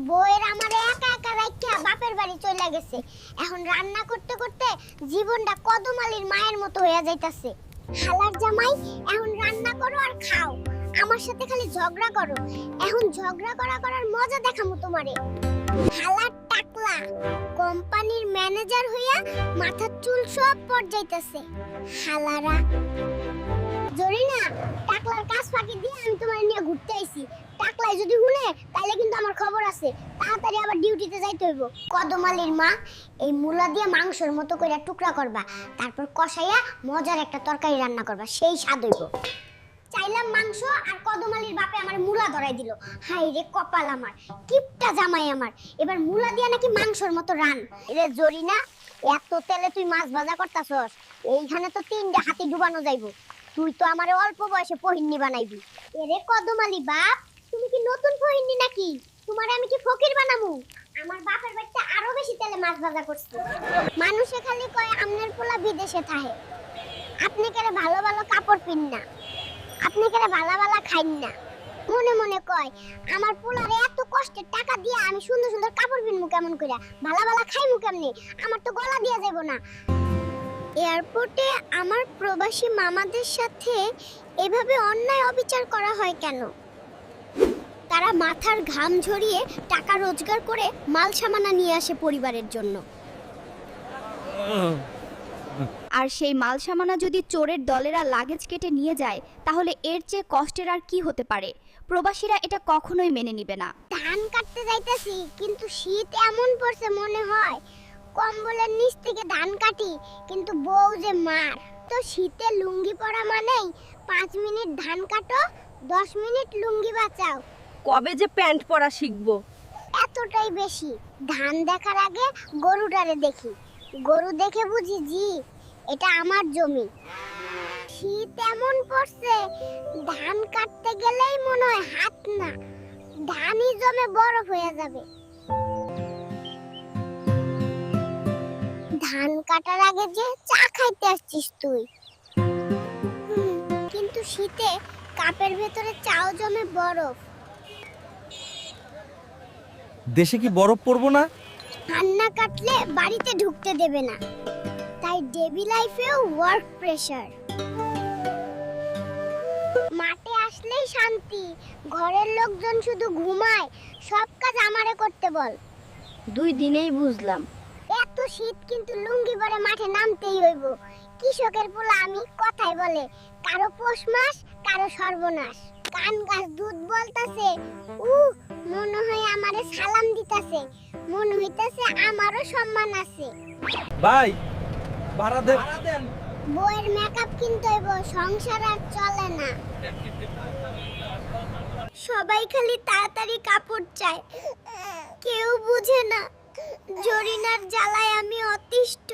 বউয়ের আমারে একা একা রাখিয়া বাপের বাড়ি চলে গেছে, এখন রান্না করতে করতে জীবনটা কদমালির মায়ের মতো হয়ে যাইতাছে। হালার জামাই, এখন রান্না করো আর খাও, আমার সাথে খালি ঝগড়া করো। এখন ঝগড়া করার মজা দেখামু তোমারে। হালার টাকলা, কোম্পানির ম্যানেজার হইয়া মাথার চুল সব পড় যাইতাছে। হালারা জরিনা, টাকলার কাজ ফাঁকি দিয়ে আমি তোমার নিয়ে ঘুরতে আইছি। টাকলাই যদি শুনে তাহলে কিন্তু আমার খবর আছে, তাড়াতাড়ি আবার ডিউটিতে যাইতে হইব। কদমালির মা, এই মূলা দিয়ে মাংসের মতো কইরা টুকরা করবা, তারপর কষাইয়া মজার একটা তরকারি রান্না করবা, সেই স্বাদ হইব। খাইলাম মাংস আর কদমালির বাপে আমার মুলা ধরাই দিল। হাই রে কপাল আমার, কিপটা জামাই আমার, এবার মুলা দিয়া নাকি মাংসর মতো রান। এরে জরিনা, এত তেলে তুই মাছ ভাজা করতাছস, এইখানে তো 3টা হাতি ডুবানো যাইবো। তুই তো আমারে অল্প বয়সে পহিন্নি বানাইবি। এরে কদমালি বাপ, তুমি কি নতুন পহিন্নি নাকি? তোমারে আমি কি ফকির বানামু? আমার বাপের বাড়িতে আরো বেশি তেলে মাছ ভাজা করছে। মানুষে খালি কয় আমনের পোলা বিদেশে থাকে, আপনি কেন ভালো ভালো কাপড় পিন না, আপনি কেন ভালো ভালো খাইন না। মনে মনে কয় আমার পোলারে এত কষ্টের টাকা দিয়ে আমি সুন্দর সুন্দর কাপড় পিনমু কেমন কইরা, ভালো ভালো খাইমু কেমনে, আমার তো গলা দিয়া যাইব না। এয়ারপোর্টে আমার প্রবাসী মামাদের সাথে এভাবে অন্যায় অবিচার করা হয় কেন? তারা মাথার ঘাম ঝরিয়ে টাকা রোজগার করে মাল সামানা নিয়ে আসে পরিবারের জন্য। আর সেই মাল সামানা যদি চোরের দলেরা লাগেজ কেটে নিয়ে যায়, তাহলে এর চেয়ে কষ্টের আর কি হতে পারে? প্রবাসীরা এটা কখনোই মেনে নেবে না। ধান কাটতে যাইতেছি, কিন্তু শীত এমন পড়ছে মনে হয় কম্বলের নিচ থেকে ধান কাটি, কিন্তু বউ যে মার। তো শীতে লুঙ্গি পরা মানেই 5 মিনিট ধান কাটো, 10 মিনিট লুঙ্গি বাঁচাও। কবে যে প্যান্ট পরা শিখবো? এতটাই বেশি। ধান দেখার আগে গরুটারে দেখি, গরু দেখে বুঝি জি এটা আমার জমি। শীত এমন পড়ছে ধান কাটতে গেলেই মনে হয় হাত না, ধানই জমে বরফ হয়ে যাবে। ধান কাটার আগে যে চা খাইতে আসছিস তুই, কিন্তু শীতে কাপের ভেতরে চাও জমে বরফ। দেশে কি বরফ পড়বো না? ধান না কাটলে বাড়িতে ঢুকতে দেবে না, তাই ডেইলি লাইফেও ওয়ার্ক প্রেসার। মাঠে আসলেই শান্তি, ঘরের লোকজন শুধু ঘুমায়, সব কাজ আমারে করতে বল। 2 দিনেই বুঝলাম। এত শীত কিন্তু লুঙ্গি পরে মাঠে নামতেই হইব। কৃষকের পোলা আমি, কথাই বলে কারো পৌষ মাস কারো সর্বনাশ। কান গাছ দুধ বলতাছে, মনে হয় আমারে সালাম দিতাছে, মনে হইতাছে আমারও সম্মান আছে। ভাই ভাড়া দেন। বউয়ের মেকআপ কিনতে হইব, সংসার আর চলে না। সবাই খালি তাড়াতাড়ি কাপড় চায়, কেউ বুঝে না জরিনার জ্বালায় আমি অতিষ্ঠ।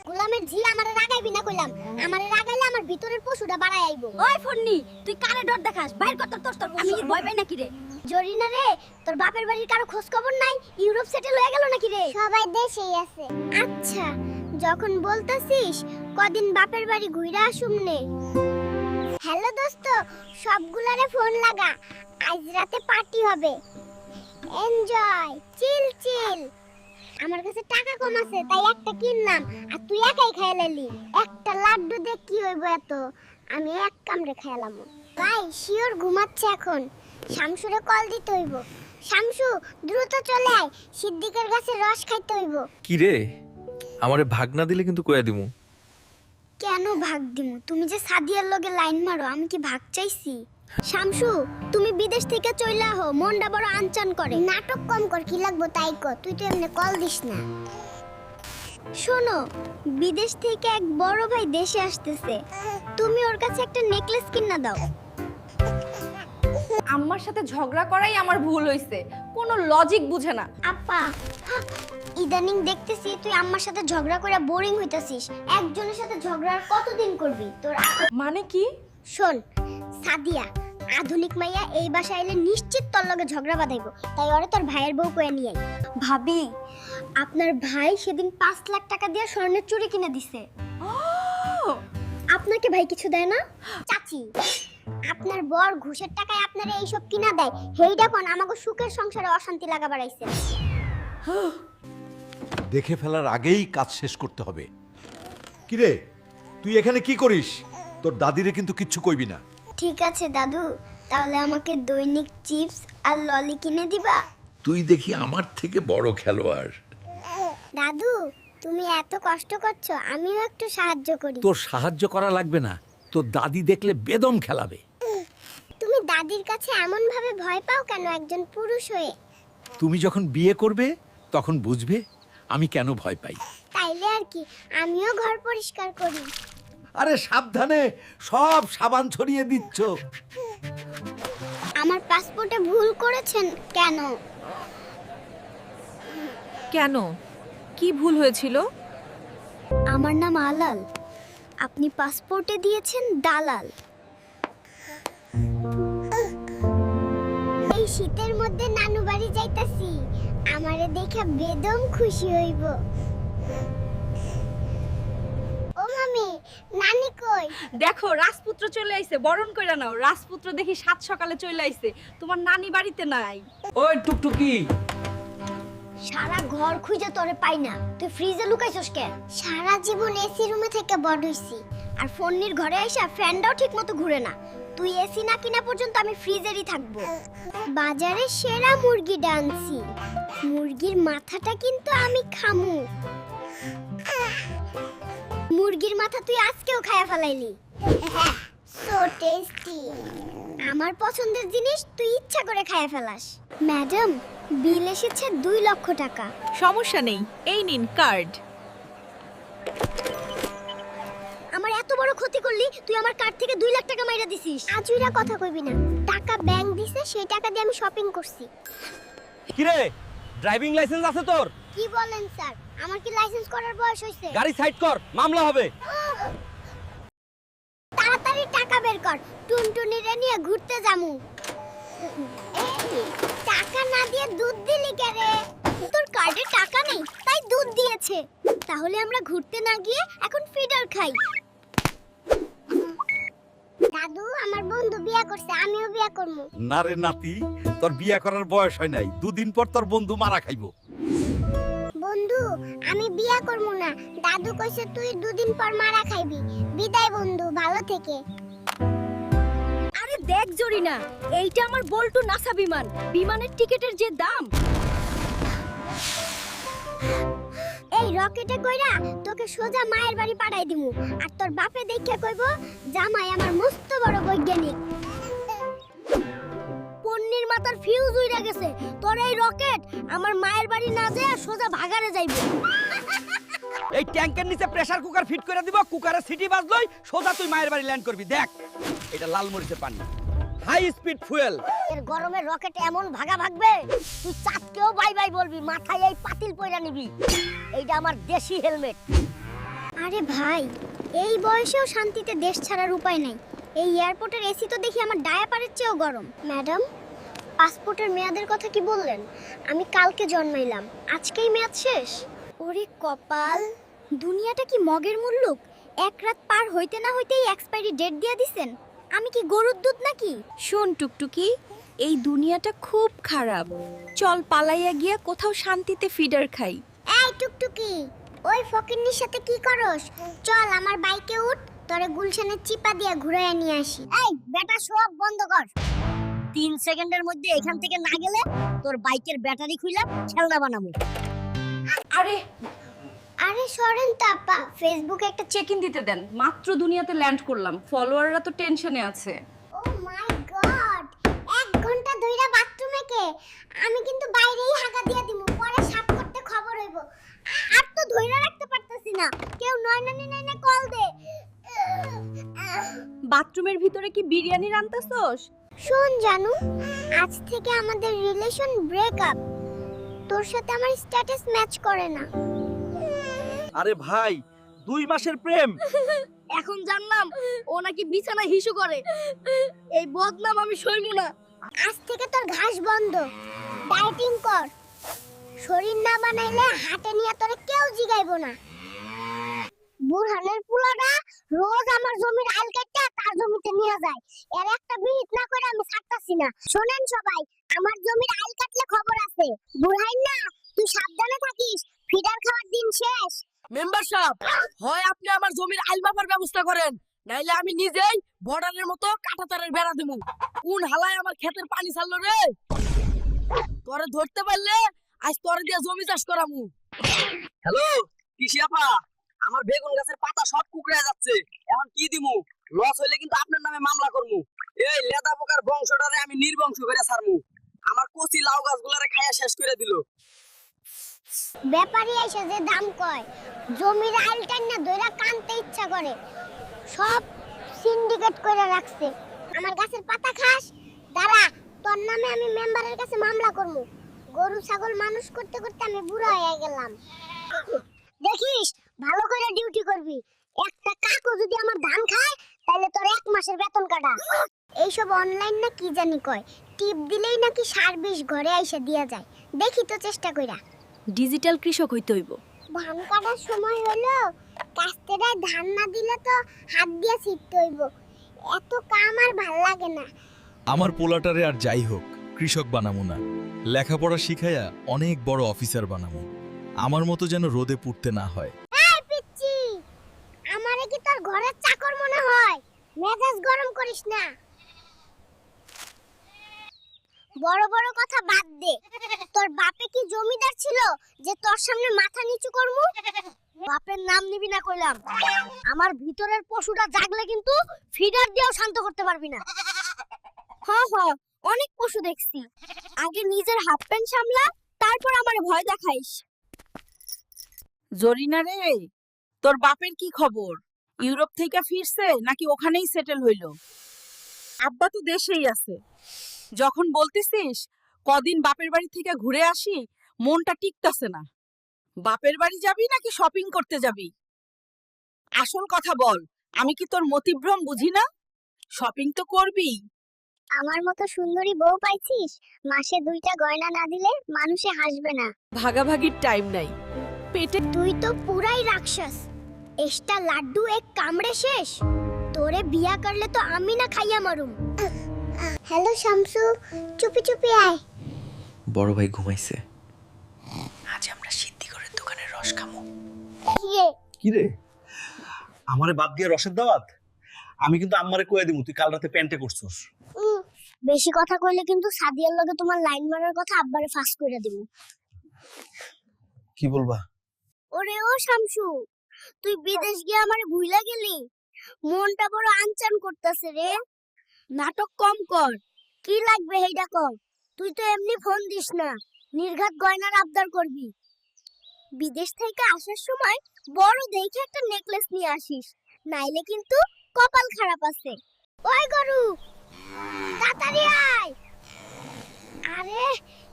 গোলামের ঝি আমারে রাগাইবি না কইলাম, আমারে রাগাইলে আমার ভিতরের পশুটা বাড়াই আইব। ওই ফন্নি, তুই কানে ডর দেখাস, বাইর কর তোর আমি ভয় পাই নাকি রে? জরিনা রে, তোর বাপের বাড়ির কারো খোঁজ খবর নাই? ইউরোপ সেটেল হয়ে গেল নাকি রে? সবাই দেশেই আছে। আচ্ছা, যখন বলতাছিস কদিন বাপের বাড়ি ঘুরে আসুম নে। হ্যালো দোস্ত, সবগুলারে ফোন লাগা, আজ রাতে পার্টি হবে, এনজয়, চিল চিল। আমার কাছে টাকা কম আছে তাই একটা কিনলাম, আর তুই একাই খাইলালি। একটা লাড্ডু দিয়ে কি হইব এত, আমি এক কামড়ে খাইলাম। ভাই শিওর ঘুমাচ্ছে এখন, শামসুরে কল দিতে হইব। শামসু দ্রুত চলে আয়, সিদ্দিকের কাছে রস খাইতে হইব। কি রে, আমারে ভাগ না দিলে কিন্তু কইয়া দিমু। কেন ভাগ দিমু? তুমি যে সাদিয়ার লগে লাইন মারো, আমি কি ভাগ চাইছি? শামসু, তুমি বিদেশ থেকে চইলা হো, মনটা বড় আনচান করে। নাটক কম কর, কি লাগবো তাই কর, তুই তো এমনি কল দিস না। শোনো, বিদেশ থেকে এক বড় ভাই দেশে আসতেছে, তুমি ওর কাছে একটা নেকলেস কিনা দাও। আম্মার সাথে ঝগড়া করাই আমার ভুল হইছে, কোনো লজিক বুঝে না। আপা, ইদানিং দেখতেছি তুই আম্মার সাথে ঝগড়া করে বোরিং হইতাছিস। একজনের সাথে ঝগড়া আর কতদিন করবি? তোর মানে কি? শোন, সাদিয়া আধুনিক মাইয়া এই বাসায় এলে নিশ্চিত তোর লগে ঝগড়া বাঁধাইবো, তাই ওরে তোর ভাইয়ের বউ কয়ে নিয়ে আই। ভাবি, আপনার ভাই সেদিন 5 লাখ টাকা দিয়ে স্বর্ণের চুড়ি কিনে দিছে। আপনাকে ভাই কিছু দেয় না? চাচি, আপনার বর ঘুষের টাকায় আপনারে এইসব কিনা দেয়, হেইডা কোন আমাগো সুখের সংসারে অশান্তি লাগা বাড়াইছে। দেখে ফেলার আগেই কাজ শেষ করতে হবে। কিরে, তুই এখানে কি করিস? তোর দাদিরে কিন্তু কিচ্ছু কইবি না। ঠিক আছে দাদু, তাহলে আমাকে দৈনিক চিপস আর ললি কিনে দিবা? তুই দেখি আমার থেকে বড় খেলোয়াড়। দাদু, তুমি এত কষ্ট করছো, আমিও একটু সাহায্য করি। তোর সাহায্য করা লাগবে না, তোর দাদি দেখলে বেদম খেলাবে। তুমি দাদির কাছে এমন ভাবে ভয় পাও কেন একজন পুরুষ হয়ে? তুমি যখন বিয়ে করবে তখন বুঝবে আমি কেন ভয় পাই। তাইলে আর কি, আমিও ঘর পরিষ্কার করি। আরে সাবধানে, সব সাবান ছড়িয়ে দিচ্ছ। আমার পাসপোর্টে ভুল করেছেন কেন? কেন? কি ভুল হয়েছিল? আমার নাম আলাল, আপনি পাসপোর্টে দিয়েছেন দালাল। এই শীতের মধ্যে নানু বাড়ি যাইতাছি, আমারে দেখে বেদম খুশি হইব। ও মামি, নানি কই? দেখো রাজপুত্র চলে আইছে, বরণ কইরা নাও। রাজপুত্র দেখি 7 সকালে চলে আইছে, তোমার নানি বাড়িতে নাই। ওই টুকটুকি, সারা ঘর খুঁজে তোরে পাই না, তুই ফ্রিজে লুকাইছস কেন? সারা জীবন এসি রুমে থেকে বড় হইছি, আর ফোননির ঘরে আইসা ফ্যানটাও ঠিক মতো ঘুরে না। তুই এসি না কিনা পর্যন্ত আমি ফ্রিজেরই থাকবো। বাজারে সেরা মুরগি ডানছি, মুরগির মাথাটা কিন্তু আমি খামু। মুরগির মাথা তুই আজকেও খায়া ফেলাইলি। So tasty. আমার পছন্দের জিনিস তুই ইচ্ছা করে খায়া ফেলাস। ম্যাডাম, বিল এসেছে 2 লক্ষ টাকা। সমস্যা নেই, এই নিন কার্ড। আমার এত বড় ক্ষতি করলি, তুই আমার কার্ড থেকে 2 লাখ টাকা মাইরা দিছিস। আজুইরা কথা কইবি না, টাকা ব্যাংক দিছে, সেই টাকা দিয়ে আমি শপিং করছি। কিরে, ড্রাইভিং লাইসেন্স আছে তোর? কি বলেন স্যার, আমার কি লাইসেন্স করার বয়স হইছে? গাড়ি সাইড কর, মামলা হবে। তাড়াতাড়ি টাকা বের কর, টুনটুনিরে নিয়ে ঘুরতে যামু। এই, টাকা না দিয়ে দুধ দিলি কেরে? তোর কার্ডে টাকা নেই, তাই দুধ দিয়েছে। তাহলে আমরা ঘুরতে না গিয়ে এখন ফিডার খাই। দাদু, আমার বন্ধু বিয়া করছে, আমিও বিয়া করবো। না রে নাতি, তোর বিয়ে করার বয়স হয় নাই, 2 দিন পর তোর বন্ধু মারা খাইবো। বন্ধু, আমি বিয়া করবো না, দাদু কইছে তুই 2 দিন পর মারা খাইবি। বিদায় বন্ধু, ভালো থেকে। আরে দেখ জরিনা, এইটা আমার বল্টু নাসা বিমান। বিমানের টিকেটের যে দাম! এই রকেটে কইরা তোকে সোজা মায়ের বাড়ি পাঠাই দিমু, আর তোর বাপে দেখে কইবো জামাই আমার মস্ত বড় বৈজ্ঞানিক। পন্নির মাথার ফিউজ উইরা গেছে, তোর এই রকেট আমার মায়ের বাড়ি না যায় সোজা ভাগারে যাইবে। এই ট্যাঙ্কের নিচে প্রেসার কুকার ফিট করে দিব, কুকারে সিটি বাজলই সোজা তুই মায়ের বাড়ি ল্যান্ড করবি। দেখ, এটা লাল মরিচের পানি, হাই স্পিড ফুয়েল। এর গরমে রকেট এমন ভাগা ভাগবে, তুই চাঁদকেও বাই বাই বলবি, মাথায় এই পাতিল পয়রা নিবি। এইটা আমার দেশি হেলমেট। আরে ভাই, এই বয়সেও শান্তিতে দেশ ছাড়ার উপায় নাই। এই এয়ারপোর্টের এসি তো দেখি আমার ডায়াপারের চেয়েও গরম। ম্যাডাম, পাসপোর্টের মেয়াদের কথা কি বললেন? আমি কালকে জন্মাইলাম, আজকেই মেয়াদ শেষ। ওরে কপাল, দুনিয়াটা কি মগের মুল্লুক! 1 রাত পার হইতে না হইতেই এক্সপায়ারি ডেট দিয়া দিছেন। আমি কি গরুর দুধ নাকি? শোন টুকটুকি, এই দুনিয়াটা খুব খারাপ। চল পালাইয়া গিয়া কোথাও শান্তিতে ফিডার খাই। এই টুকটুকি, ওই ফকিন্নির সাথে কি করস? চল আমার বাইকে উঠ, তোরে গুলশানের চিপা দিয়া ঘুরাইয়া নিয়ে আসি। এই বেটা, সব বন্ধ কর। 3 সেকেন্ডের মধ্যে এখান থেকে না গেলে তোর বাইকের ব্যাটারি খুইলা খেলনা বানাবো। আরে আরে সরেন তো আপা, ফেসবুকে একটা চেক ইন দিতে দেন, মাত্র দুনিয়াতে ল্যান্ড করলাম। ফলোয়াররা তো টেনশনে আছে। ও মাই গড, 1 ঘন্টা ধইরা বাথরুমে কে? আমি কিন্তু বাইরেই হাগা দিয়া দিমু, পরে সাফ করতে খবর হইব। আর তো ধইরা রাখতে পারতাছি না, কেউ 999 কল দে। বাথরুমের ভিতরে কি বিরিয়ানি রান্তাছস? শোন জানু, আজ থেকে আমাদের রিলেশন ব্রেকআপ। তোর সাথে আমার স্ট্যাটাস ম্যাচ করে না। আরে ভাই, 2 মাসের প্রেম। এখন জানলাম ও নাকি বিছানায় হিসু করে। এই বদনাম আমি সইব না। আজ থেকে তোর ঘাস বন্ধ, ডায়েটিং কর। শরীর না বানাইলে হাটে নিয়ে তোরে কেউ জিগাইবো না। বুরহানের পুলাটা রোজ আমার জমির আল কেটে তার জমিতে নিয়ে যায়, এর একটা বিহিত না করে আমি ছাড়তাছি না। শোনেন সবাই, আমার জমির আল কাটলে খবর আছে। বুরহান না, তুই সাবধানে থাকিস, ফিডার খাওয়ার দিন শেষ। মেম্বার সাহেব, হয় আপনি আমার জমির আইল মাপার ব্যবস্থা করেন, নাইলে আমি নিজেই বর্ডারের মতো কাঁটাতারের বেড়া দেবো। কোন হালায় আমার ক্ষেতের পানি ছাড়লো রে? তোরে ধরতে পারলে আজ তোরে দিয়ে জমি চাষ করামু। হ্যালো কৃষি আপা, আমার বেগুন গাছের পাতা সব কুকড়ে যাচ্ছে, এখন কি দিমু? লস হইলে কিন্তু আপনার নামে মামলা করমু। এই লেদা পোকার বংশটারে আমি নির্বংশ করে ছাড়মু। আমার কচি লাউ গাছগুলারে খাইয়া শেষ করে দিল। ব্যাপারী এসে যে দাম কয় জমির আইলটাই না দইরা কানতে ইচ্ছা করে সব সিন্ডিকেট করে রাখছে আমার গাছের পাতা খাস দাঁড়া তোর নামে আমি মেম্বারের কাছে মামলা করব গরু ছাগল মানুষ করতে করতে আমি বুড়া হয়ে গেলাম দেখিস ভালো করে ডিউটি করবি একটা কাকও যদি আমার ধান খায় তাহলে তোর 1 মাসের বেতন কাটা এইসব অনলাইন না কি জানি কয় টিপ দিলেই নাকি সার বিষ ঘরে আইসা দিয়া যায় দেখি তো চেষ্টা কইরা ডিজিটাল কৃষক হইতে হইব। ধান কাটার সময় হলো কাস্তেরা ধান না দিলে তো হাত দিয়ে ছিটতে হইব এত কাম আর ভাল লাগে না আমার পোলাটারে আর যাই হোক কৃষক বানামু না, লেখাপড়া শিখাইয়া অনেক বড় অফিসার বানামু। আমার মতো যেন রোদে পুড়তে না হয়। এই পিচ্চি আমারে কি তোর ঘরের চাকর মনে হয় মেজাজ গরম করিস না বড় বড় কথা বাদ দে তোর বাপে কি জমিদার ছিল যে তোর সামনে মাথা নিচু করমু বাপের নাম নিবি না কইলাম আমার ভিতরের পশুটা জাগলে কিন্তু ফিডার দিয়েও শান্ত করতে পারবি না হ্যাঁ অনেক পশু দেখছি আগে নিজের হাফ প্যান্ট সামলা তারপর আমারে ভয় দেখাইস জরিনা রে, তোর বাপের কি খবর? ইউরোপ থেকে ফিরছে নাকি ওখানেই সেটেল হইল? আব্বা তো দেশেই আছে। যখন বলতেছিস কদিন বাপের বাড়ি থেকে ঘুরে আসি, মনটা টিকতাছে না। বাপের বাড়ি যাবি নাকি শপিং করতে যাবি? আসল কথা বল, আমি কি তোর মতিভ্রম বুঝি না? শপিং তো করবি। আমার মতো সুন্দরী বউ পাইছিস মাসে 2টা গয়না না দিলে মানুষে হাসবে না ভাগাভাগির টাইম নাই। পেটে তুই তো পুরাই রাক্ষস এষ্টা লাড্ডু এক কামড়ে শেষ তোরে বিয়া করলে তো আমি না খাইয়া মরুম হ্যালো শামসু চুপি চুপি আয় বড় ভাই ঘুমাইছে, আজ আমরা সিদ্ধিকরের দোকানের রস খামু। কিরে কি রে আমারে বাদ দিয়ে রসের দাওয়াত? আমি কিন্তু আম্মারে কয়ে দিমু তুই কাল রাতে প্যান্টে করছস। বেশি কথা কইলে কিন্তু সাদিয়ার লগে তোমার লাইন মারার কথা আব্বারে ফাঁস কইরা দিব কি বলবা? ওরে ও শামসু তুই বিদেশ গিয়ে আমারে ভুইলা গেলি মনটা বড় আনচান করতেছে রে নাটক কম কর কি লাগবে হেইডা কম তুই তো এমনি ফোন দিস না নির্ঘাত গয়নার আবদার করবি বিদেশ থেকে আসার সময় বড় দেখে একটা নেকলেস নিয়ে আসিস নাইলে কিন্তু কপাল খারাপ আছে ওই গরু তাড়াতাড়ি আয় আরে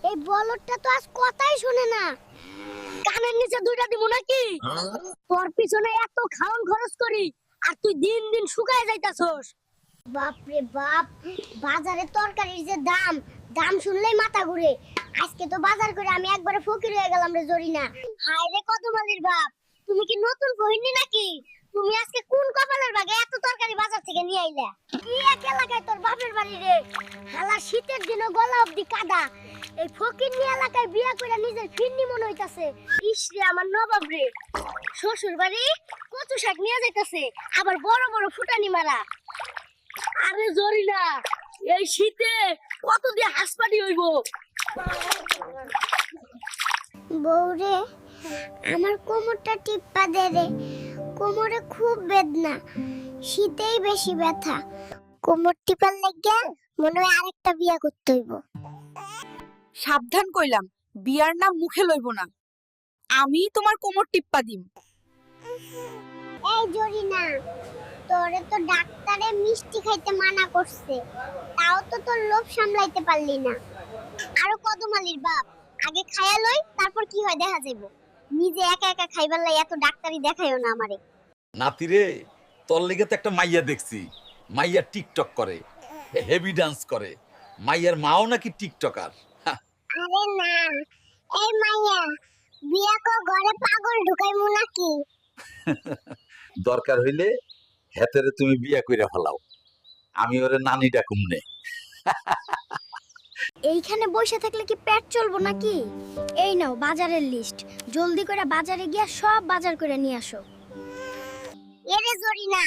এই বলদটা তো আজ কথাই শুনে না কানের নিচে 2টা দিব নাকি তোর পিছনে এত খাওন খরচ করি আর তুই দিন দিন শুকায় যাইতাছস বাপ রে বাপ বাজারে তরকারির যে দাম শুনলেই মাথা ঘুরে আজকে তো বাজার করে আমি একবারে ফকির হয়ে গেলাম রে জরিনা হায় রে কদমালির বাপ তুমি কি নতুন বহিনী নাকি তুমি আজকে কোন কপালের ভাগে এত তরকারি বাজার থেকে নিয়ে আইলা কি এক এলাকায় তোর বাপের বাড়ি রে হালা শীতের দিনে গলা অবধি কাদা এই ফকিরনি এলাকায় বিয়া করে নিজের ফিরনি মনে হইতাছে ইস রে আমার নবাব রে শ্বশুর বাড়ি কচু শাক নিয়ে যাইতাছে আবার বড় বড় ফুটানি মারা আরে জরিনা এই শীতে কত দিয়ে হাসপাটি হইব বউরে আমার কোমরটা টিপ্পা দে রে কোমরে খুব বেদনা শীতেই বেশি ব্যথা কোমর টিপার লাগা মনে হয় আরেকটা বিয়া করতে হইব সাবধান কইলাম, বিয়ার নাম মুখে লইব না। আমি তোমার কোমর টিপ্পা দিম। এই জরিনা তোরে তো ডাক্তারে মিষ্টি খাইতে মানা করছে তাও তো তোর লোভ সামলাইতে পারলি না আরো কদমালির বাপ আগে খায়া লই তারপর কি হয় দেখা যাইব নিজে একা একা খাইবার লাই এত ডাক্তারি দেখাইও না আমারে নাতিরে, তোর লেগে তো একটা মাইয়া দেখছি। মাইয়া টিকটক করে, হেভি ডান্স করে। মাইয়ার মাও নাকি টিকটকার। আরে না এই মাইয়া বিয়া কো ঘরে পাগল ঢুকাইমু নাকি দরকার হইলে হেতেরে তুমি বিয়া কইরা ফেলাও, আমি ওরে নানি ডাকুম নে। এইখানে বসে থাকলে কি পেট চলবো নাকি এই নাও বাজারের লিস্ট জলদি করে বাজারে গিয়া সব বাজার করে নিয়ে আসো এরে জরিনা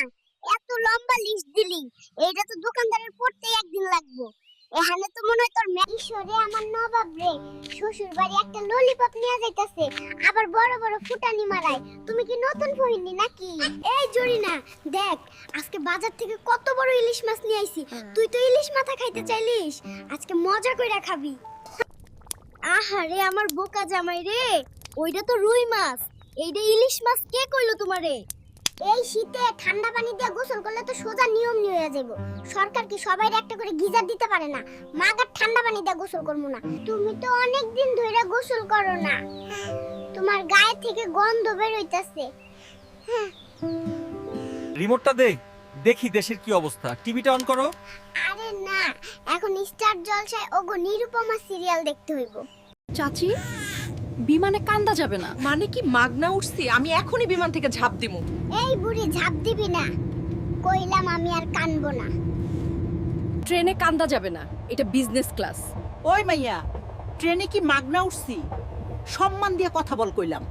এত লম্বা লিস্ট দিলি এইটা তো দোকানদারের পড়তে একদিন লাগবে এখানে তো মনে হয় তোর ঈশ্বরে আমার নবাব রে শ্বশুর বাড়ি একটা ললিপপ নিয়ে যাইতাছে আবার বড় বড় ফুটানি মারায় তুমি কি নতুন বহিনী নাকি এই জরিনা দেখ আজকে বাজার থেকে কত বড় ইলিশ মাছ নিয়ে আইছি তুই তো ইলিশ মাথা খাইতে চাইলিস আজকে মজা কইরা খাবি আহারে আমার বোকা জামাই রে ওইটা তো রুই মাছ, এইটা ইলিশ মাছ। কে কইলো তোমারে? এই শীতে ঠান্ডা পানি দিয়ে গোসল করলে তো সোজা নিয়ম নিয়ে হয়ে যাবো। সরকার কি সবাই একটা করে গিজার দিতে পারে না? মাগার ঠান্ডা পানি দিয়ে গোসল করবো না। তুমি তো অনেক দিন ধরে গোসল করো না, তোমার গায়ে থেকে গন্ধ বের হইতাছে। রিমোটটা দে, দেখি দেশের কি অবস্থা। টিভিটা অন করো। আরে না, এখন স্টার জলসায় ওগো নিরুপমা সিরিয়াল দেখতে হইব। চাচি, বিমানে কান্দা যাবে না। মানে কি মাগনা উঠছি? আমি এখনই বিমান থেকে ঝাঁপ দিমু। এই বুড়ি ঝাঁপ দিবি না, কইলাম আমি আর কানবো না। ট্রেনে কান্দা যাবে না, এটা বিজনেস ক্লাস। ওই মাইয়া, ট্রেনে কি মাগনা উঠছি? সম্মান দিয়ে কথা বল কইলাম।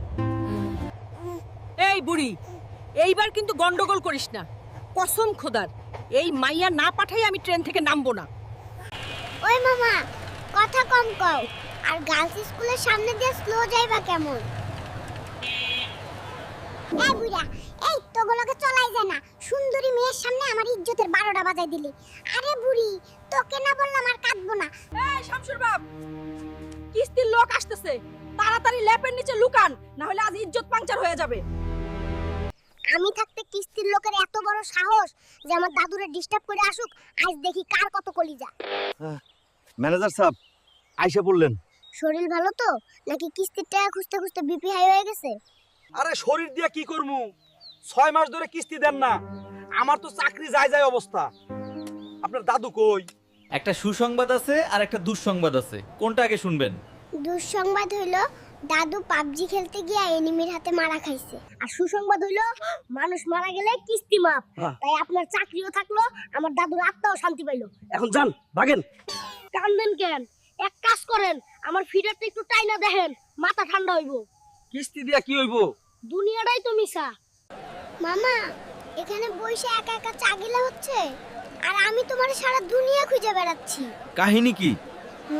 এই বুড়ি, এইবার কিন্তু গন্ডগোল করিস না, কসম খোদার। এই মাইয়া না পাঠাই আমি ট্রেন থেকে নামবো না। ওই মামা, কথা কম কও। আর গার্লস স্কুলের সামনে দিয়ে স্লো যাইবা কেমন? এই বুড়া, এই তোগুলোকে চলাই যায় না। সুন্দরী মেয়ের সামনে আমার ইজ্জতের 12টা বাজাই দিলি। আরে বুড়ি, তোকে না বললাম আর কাঁদবো না। এই শামসুর বাপ, কিস্তির লোক আসতেছে, তাড়াতাড়ি ল্যাপের নিচে লুকান, না হলে আজ ইজ্জত পাংচার হয়ে যাবে। আমি থাকতে কিস্তির লোকের এত বড় সাহস যে আমার দাদুরে ডিস্টার্ব করে আসুক। আজ দেখি কার কত কলিজা। ম্যানেজার সাহেব আইসা বললেন। শরীর ভালো তো, নাকি কিস্তির টাকা খুঁজতে খুঁজতে বিপি হাই হয়ে গেছে? আরে শরীর দিয়ে কি করমু? 6 মাস ধরে কিস্তি দেন না, আমার তো চাকরি যায় অবস্থা। আপনার দাদু কই? একটা সুসংবাদ আছে আর একটা দুঃসংবাদ আছে, কোনটা আগে শুনবেন? দুঃসংবাদ হইলো দাদু পাবজি খেলতে গিয়ে এনিমির হাতে মারা খাইছে। আর সুসংবাদ হইলো মানুষ মারা গেলে কিস্তি মাপ। তাই আপনার চাকরিও থাকলো, আমার দাদুর আত্মাও শান্তি পাইলো। এখন যান, ভাগেন। কান্দেন কেন? এক কাজ করেন, আমার ফিডারটা একটু টাইনা দেখেন, মাথা ঠান্ডা হইবো। কিস্তি দিয়া কি হইব? দুনিয়াটাই তো মিশা। মামা, এখানে বইসে একা একা চাগিলা হচ্ছে, আর আমি তোমার সারা দুনিয়া খুঁজে বেড়াচ্ছি। কাহিনী কি?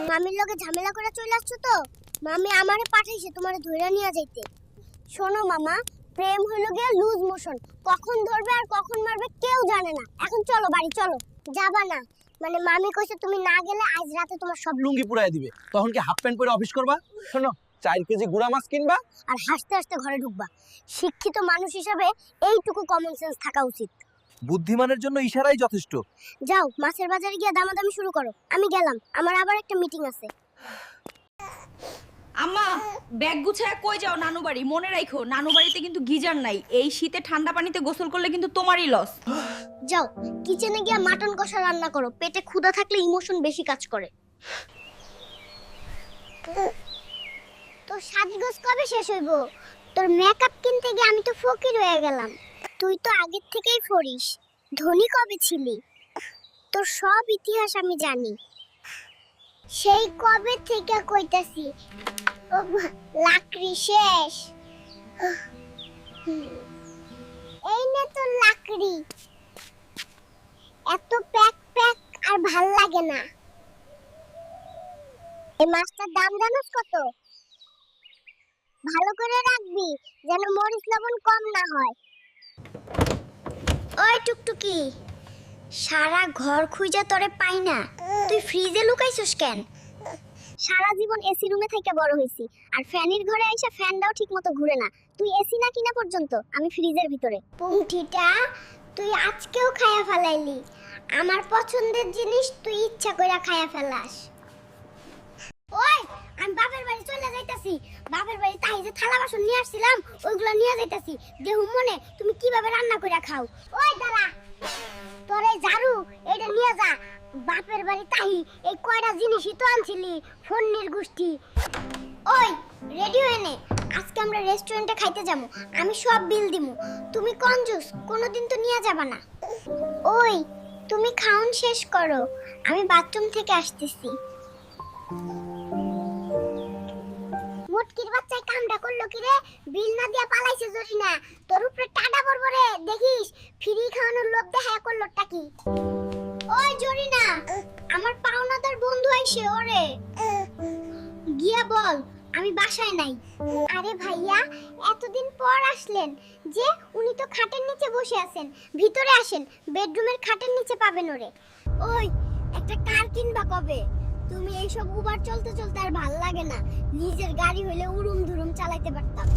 মামির লগে ঝামেলা করে চলে আসছো তো? মামি আমারে পাঠাইছে তোমারে ধইরা নিয়ে যাইতে। শোনো মামা, প্রেম হইলো গিয়ে লুজ মোশন, কখন ধরবে আর কখন মারবে কেউ জানে না। এখন চলো বাড়ি চলো। যাবা না মানে মামি কইছে তুমি না গেলে আজ রাতে তোমার সব লুঙ্গি পুরাই দিবে, তখন কি হাফ প্যান্ট পরে অফিস করবা? শোনো, 4 কেজি গুড়া মাছ কিনবা আর হাসতে হাসতে ঘরে ঢুকবা। শিক্ষিত মানুষ হিসাবে এইটুকু কমন সেন্স থাকা উচিত। বুদ্ধিমানের জন্য ইশারাই যথেষ্ট। যাও মাছের বাজারে গিয়ে দামাদামি শুরু করো। আমি গেলাম, আমার আবার একটা মিটিং আছে। আম্মা, ব্যাগ গুছায় কই যাও? নানু বাড়ি। মনে রাখো, নানু বাড়িতে কিন্তু গিজার নাই। এই শীতে ঠান্ডা পানিতে গোসল করলে কিন্তু তোমারই লস। যাও কিচেনে গিয়ে মাটন কষা রান্না করো। পেটে ক্ষুধা থাকলে ইমোশন বেশি কাজ করে। তোর সাজগোজ কবে শেষ হইব? তোর মেকআপ কিনতে গিয়ে আমি তো ফকির হয়ে গেলাম। তুই তো আগের থেকেই ফরিস। ধনী কবে ছিলি? তোর সব ইতিহাস আমি জানি। সেই কবে থেকে কইতাছি লাকড়ি শেষ। এই নে তোর লাকড়ি। এত প্যাক প্যাক আর ভাল লাগে না। এই মাছটার দাম জানোস কত? ভালো করে রাখবি যেন মরিচ লবণ কম না হয়। ওই টুকটুকি, সারা ঘর খুঁজে তোরে পাই না, তুই ফ্রিজে লুকাইছস কেন? সারা জীবন এসি রুমে থেকে বড় হইছি, আর ফ্যানের ঘরে আইসা ফ্যানটাও ঠিকমতো ঘুরে না। তুই এসি না কিনা পর্যন্ত আমি ফ্রিজের ভিতরে। পুংঠিটা, তুই আজকেও খায়া ফেলাইলি। আমার পছন্দের জিনিস তুই ইচ্ছা কইরা খায়া ফেলাস। ওই, আমি বাপের বাড়ি চলে যাইতাছি। বাপের বাড়ি তাই যে থালা বাসন নিয়ে আসছিলাম ওইগুলো নিয়ে যাইতাছি। দেহুম মনে তুমি কিভাবে রান্না কইরা খাও। ওই দাঁড়া, তোর এই ঝাড়ু এটা নিয়ে যা। বাপের বাড়ি তাই এই কয়টা জিনিসই তো আনছিলি, ফন্নির গোষ্ঠী। ওই রেডি হয়ে নে, আজকে আমরা রেস্টুরেন্টে খাইতে যাবো। আমি সব বিল দিমু, তুমি কঞ্জুস কোনোদিন তো নিয়ে যাবা না। ওই তুমি খাওন শেষ করো, আমি বাথরুম থেকে আসতেছি। মুটকির বাচ্চাই কামটা করলো কি রে? বিল না দিয়া পালাইছে জরিনা। তোর উপরে টাটা পড়বো রে, দেখিস ফ্রি খাওয়ানোর লোভ দেখায় করলোটা কি। ওই জরিনা, আমার পাওনাদার বন্ধু আইছে, ওরে গিয়া বল আমি বাসায় নাই। আরে ভাইয়া, এতদিন পর আসলেন যে? উনি তো খাটের নিচে বসে আছেন, ভিতরে আসেন, বেডরুমের খাটের নিচে পাবেন ওরে। ওই একটা কার কিনবা কবে? তুমি এইসব উবার চলতে চলতে আর ভাল লাগে না, নিজের গাড়ি হইলে উড়ুম ধুরুম চালাইতে পারতাম।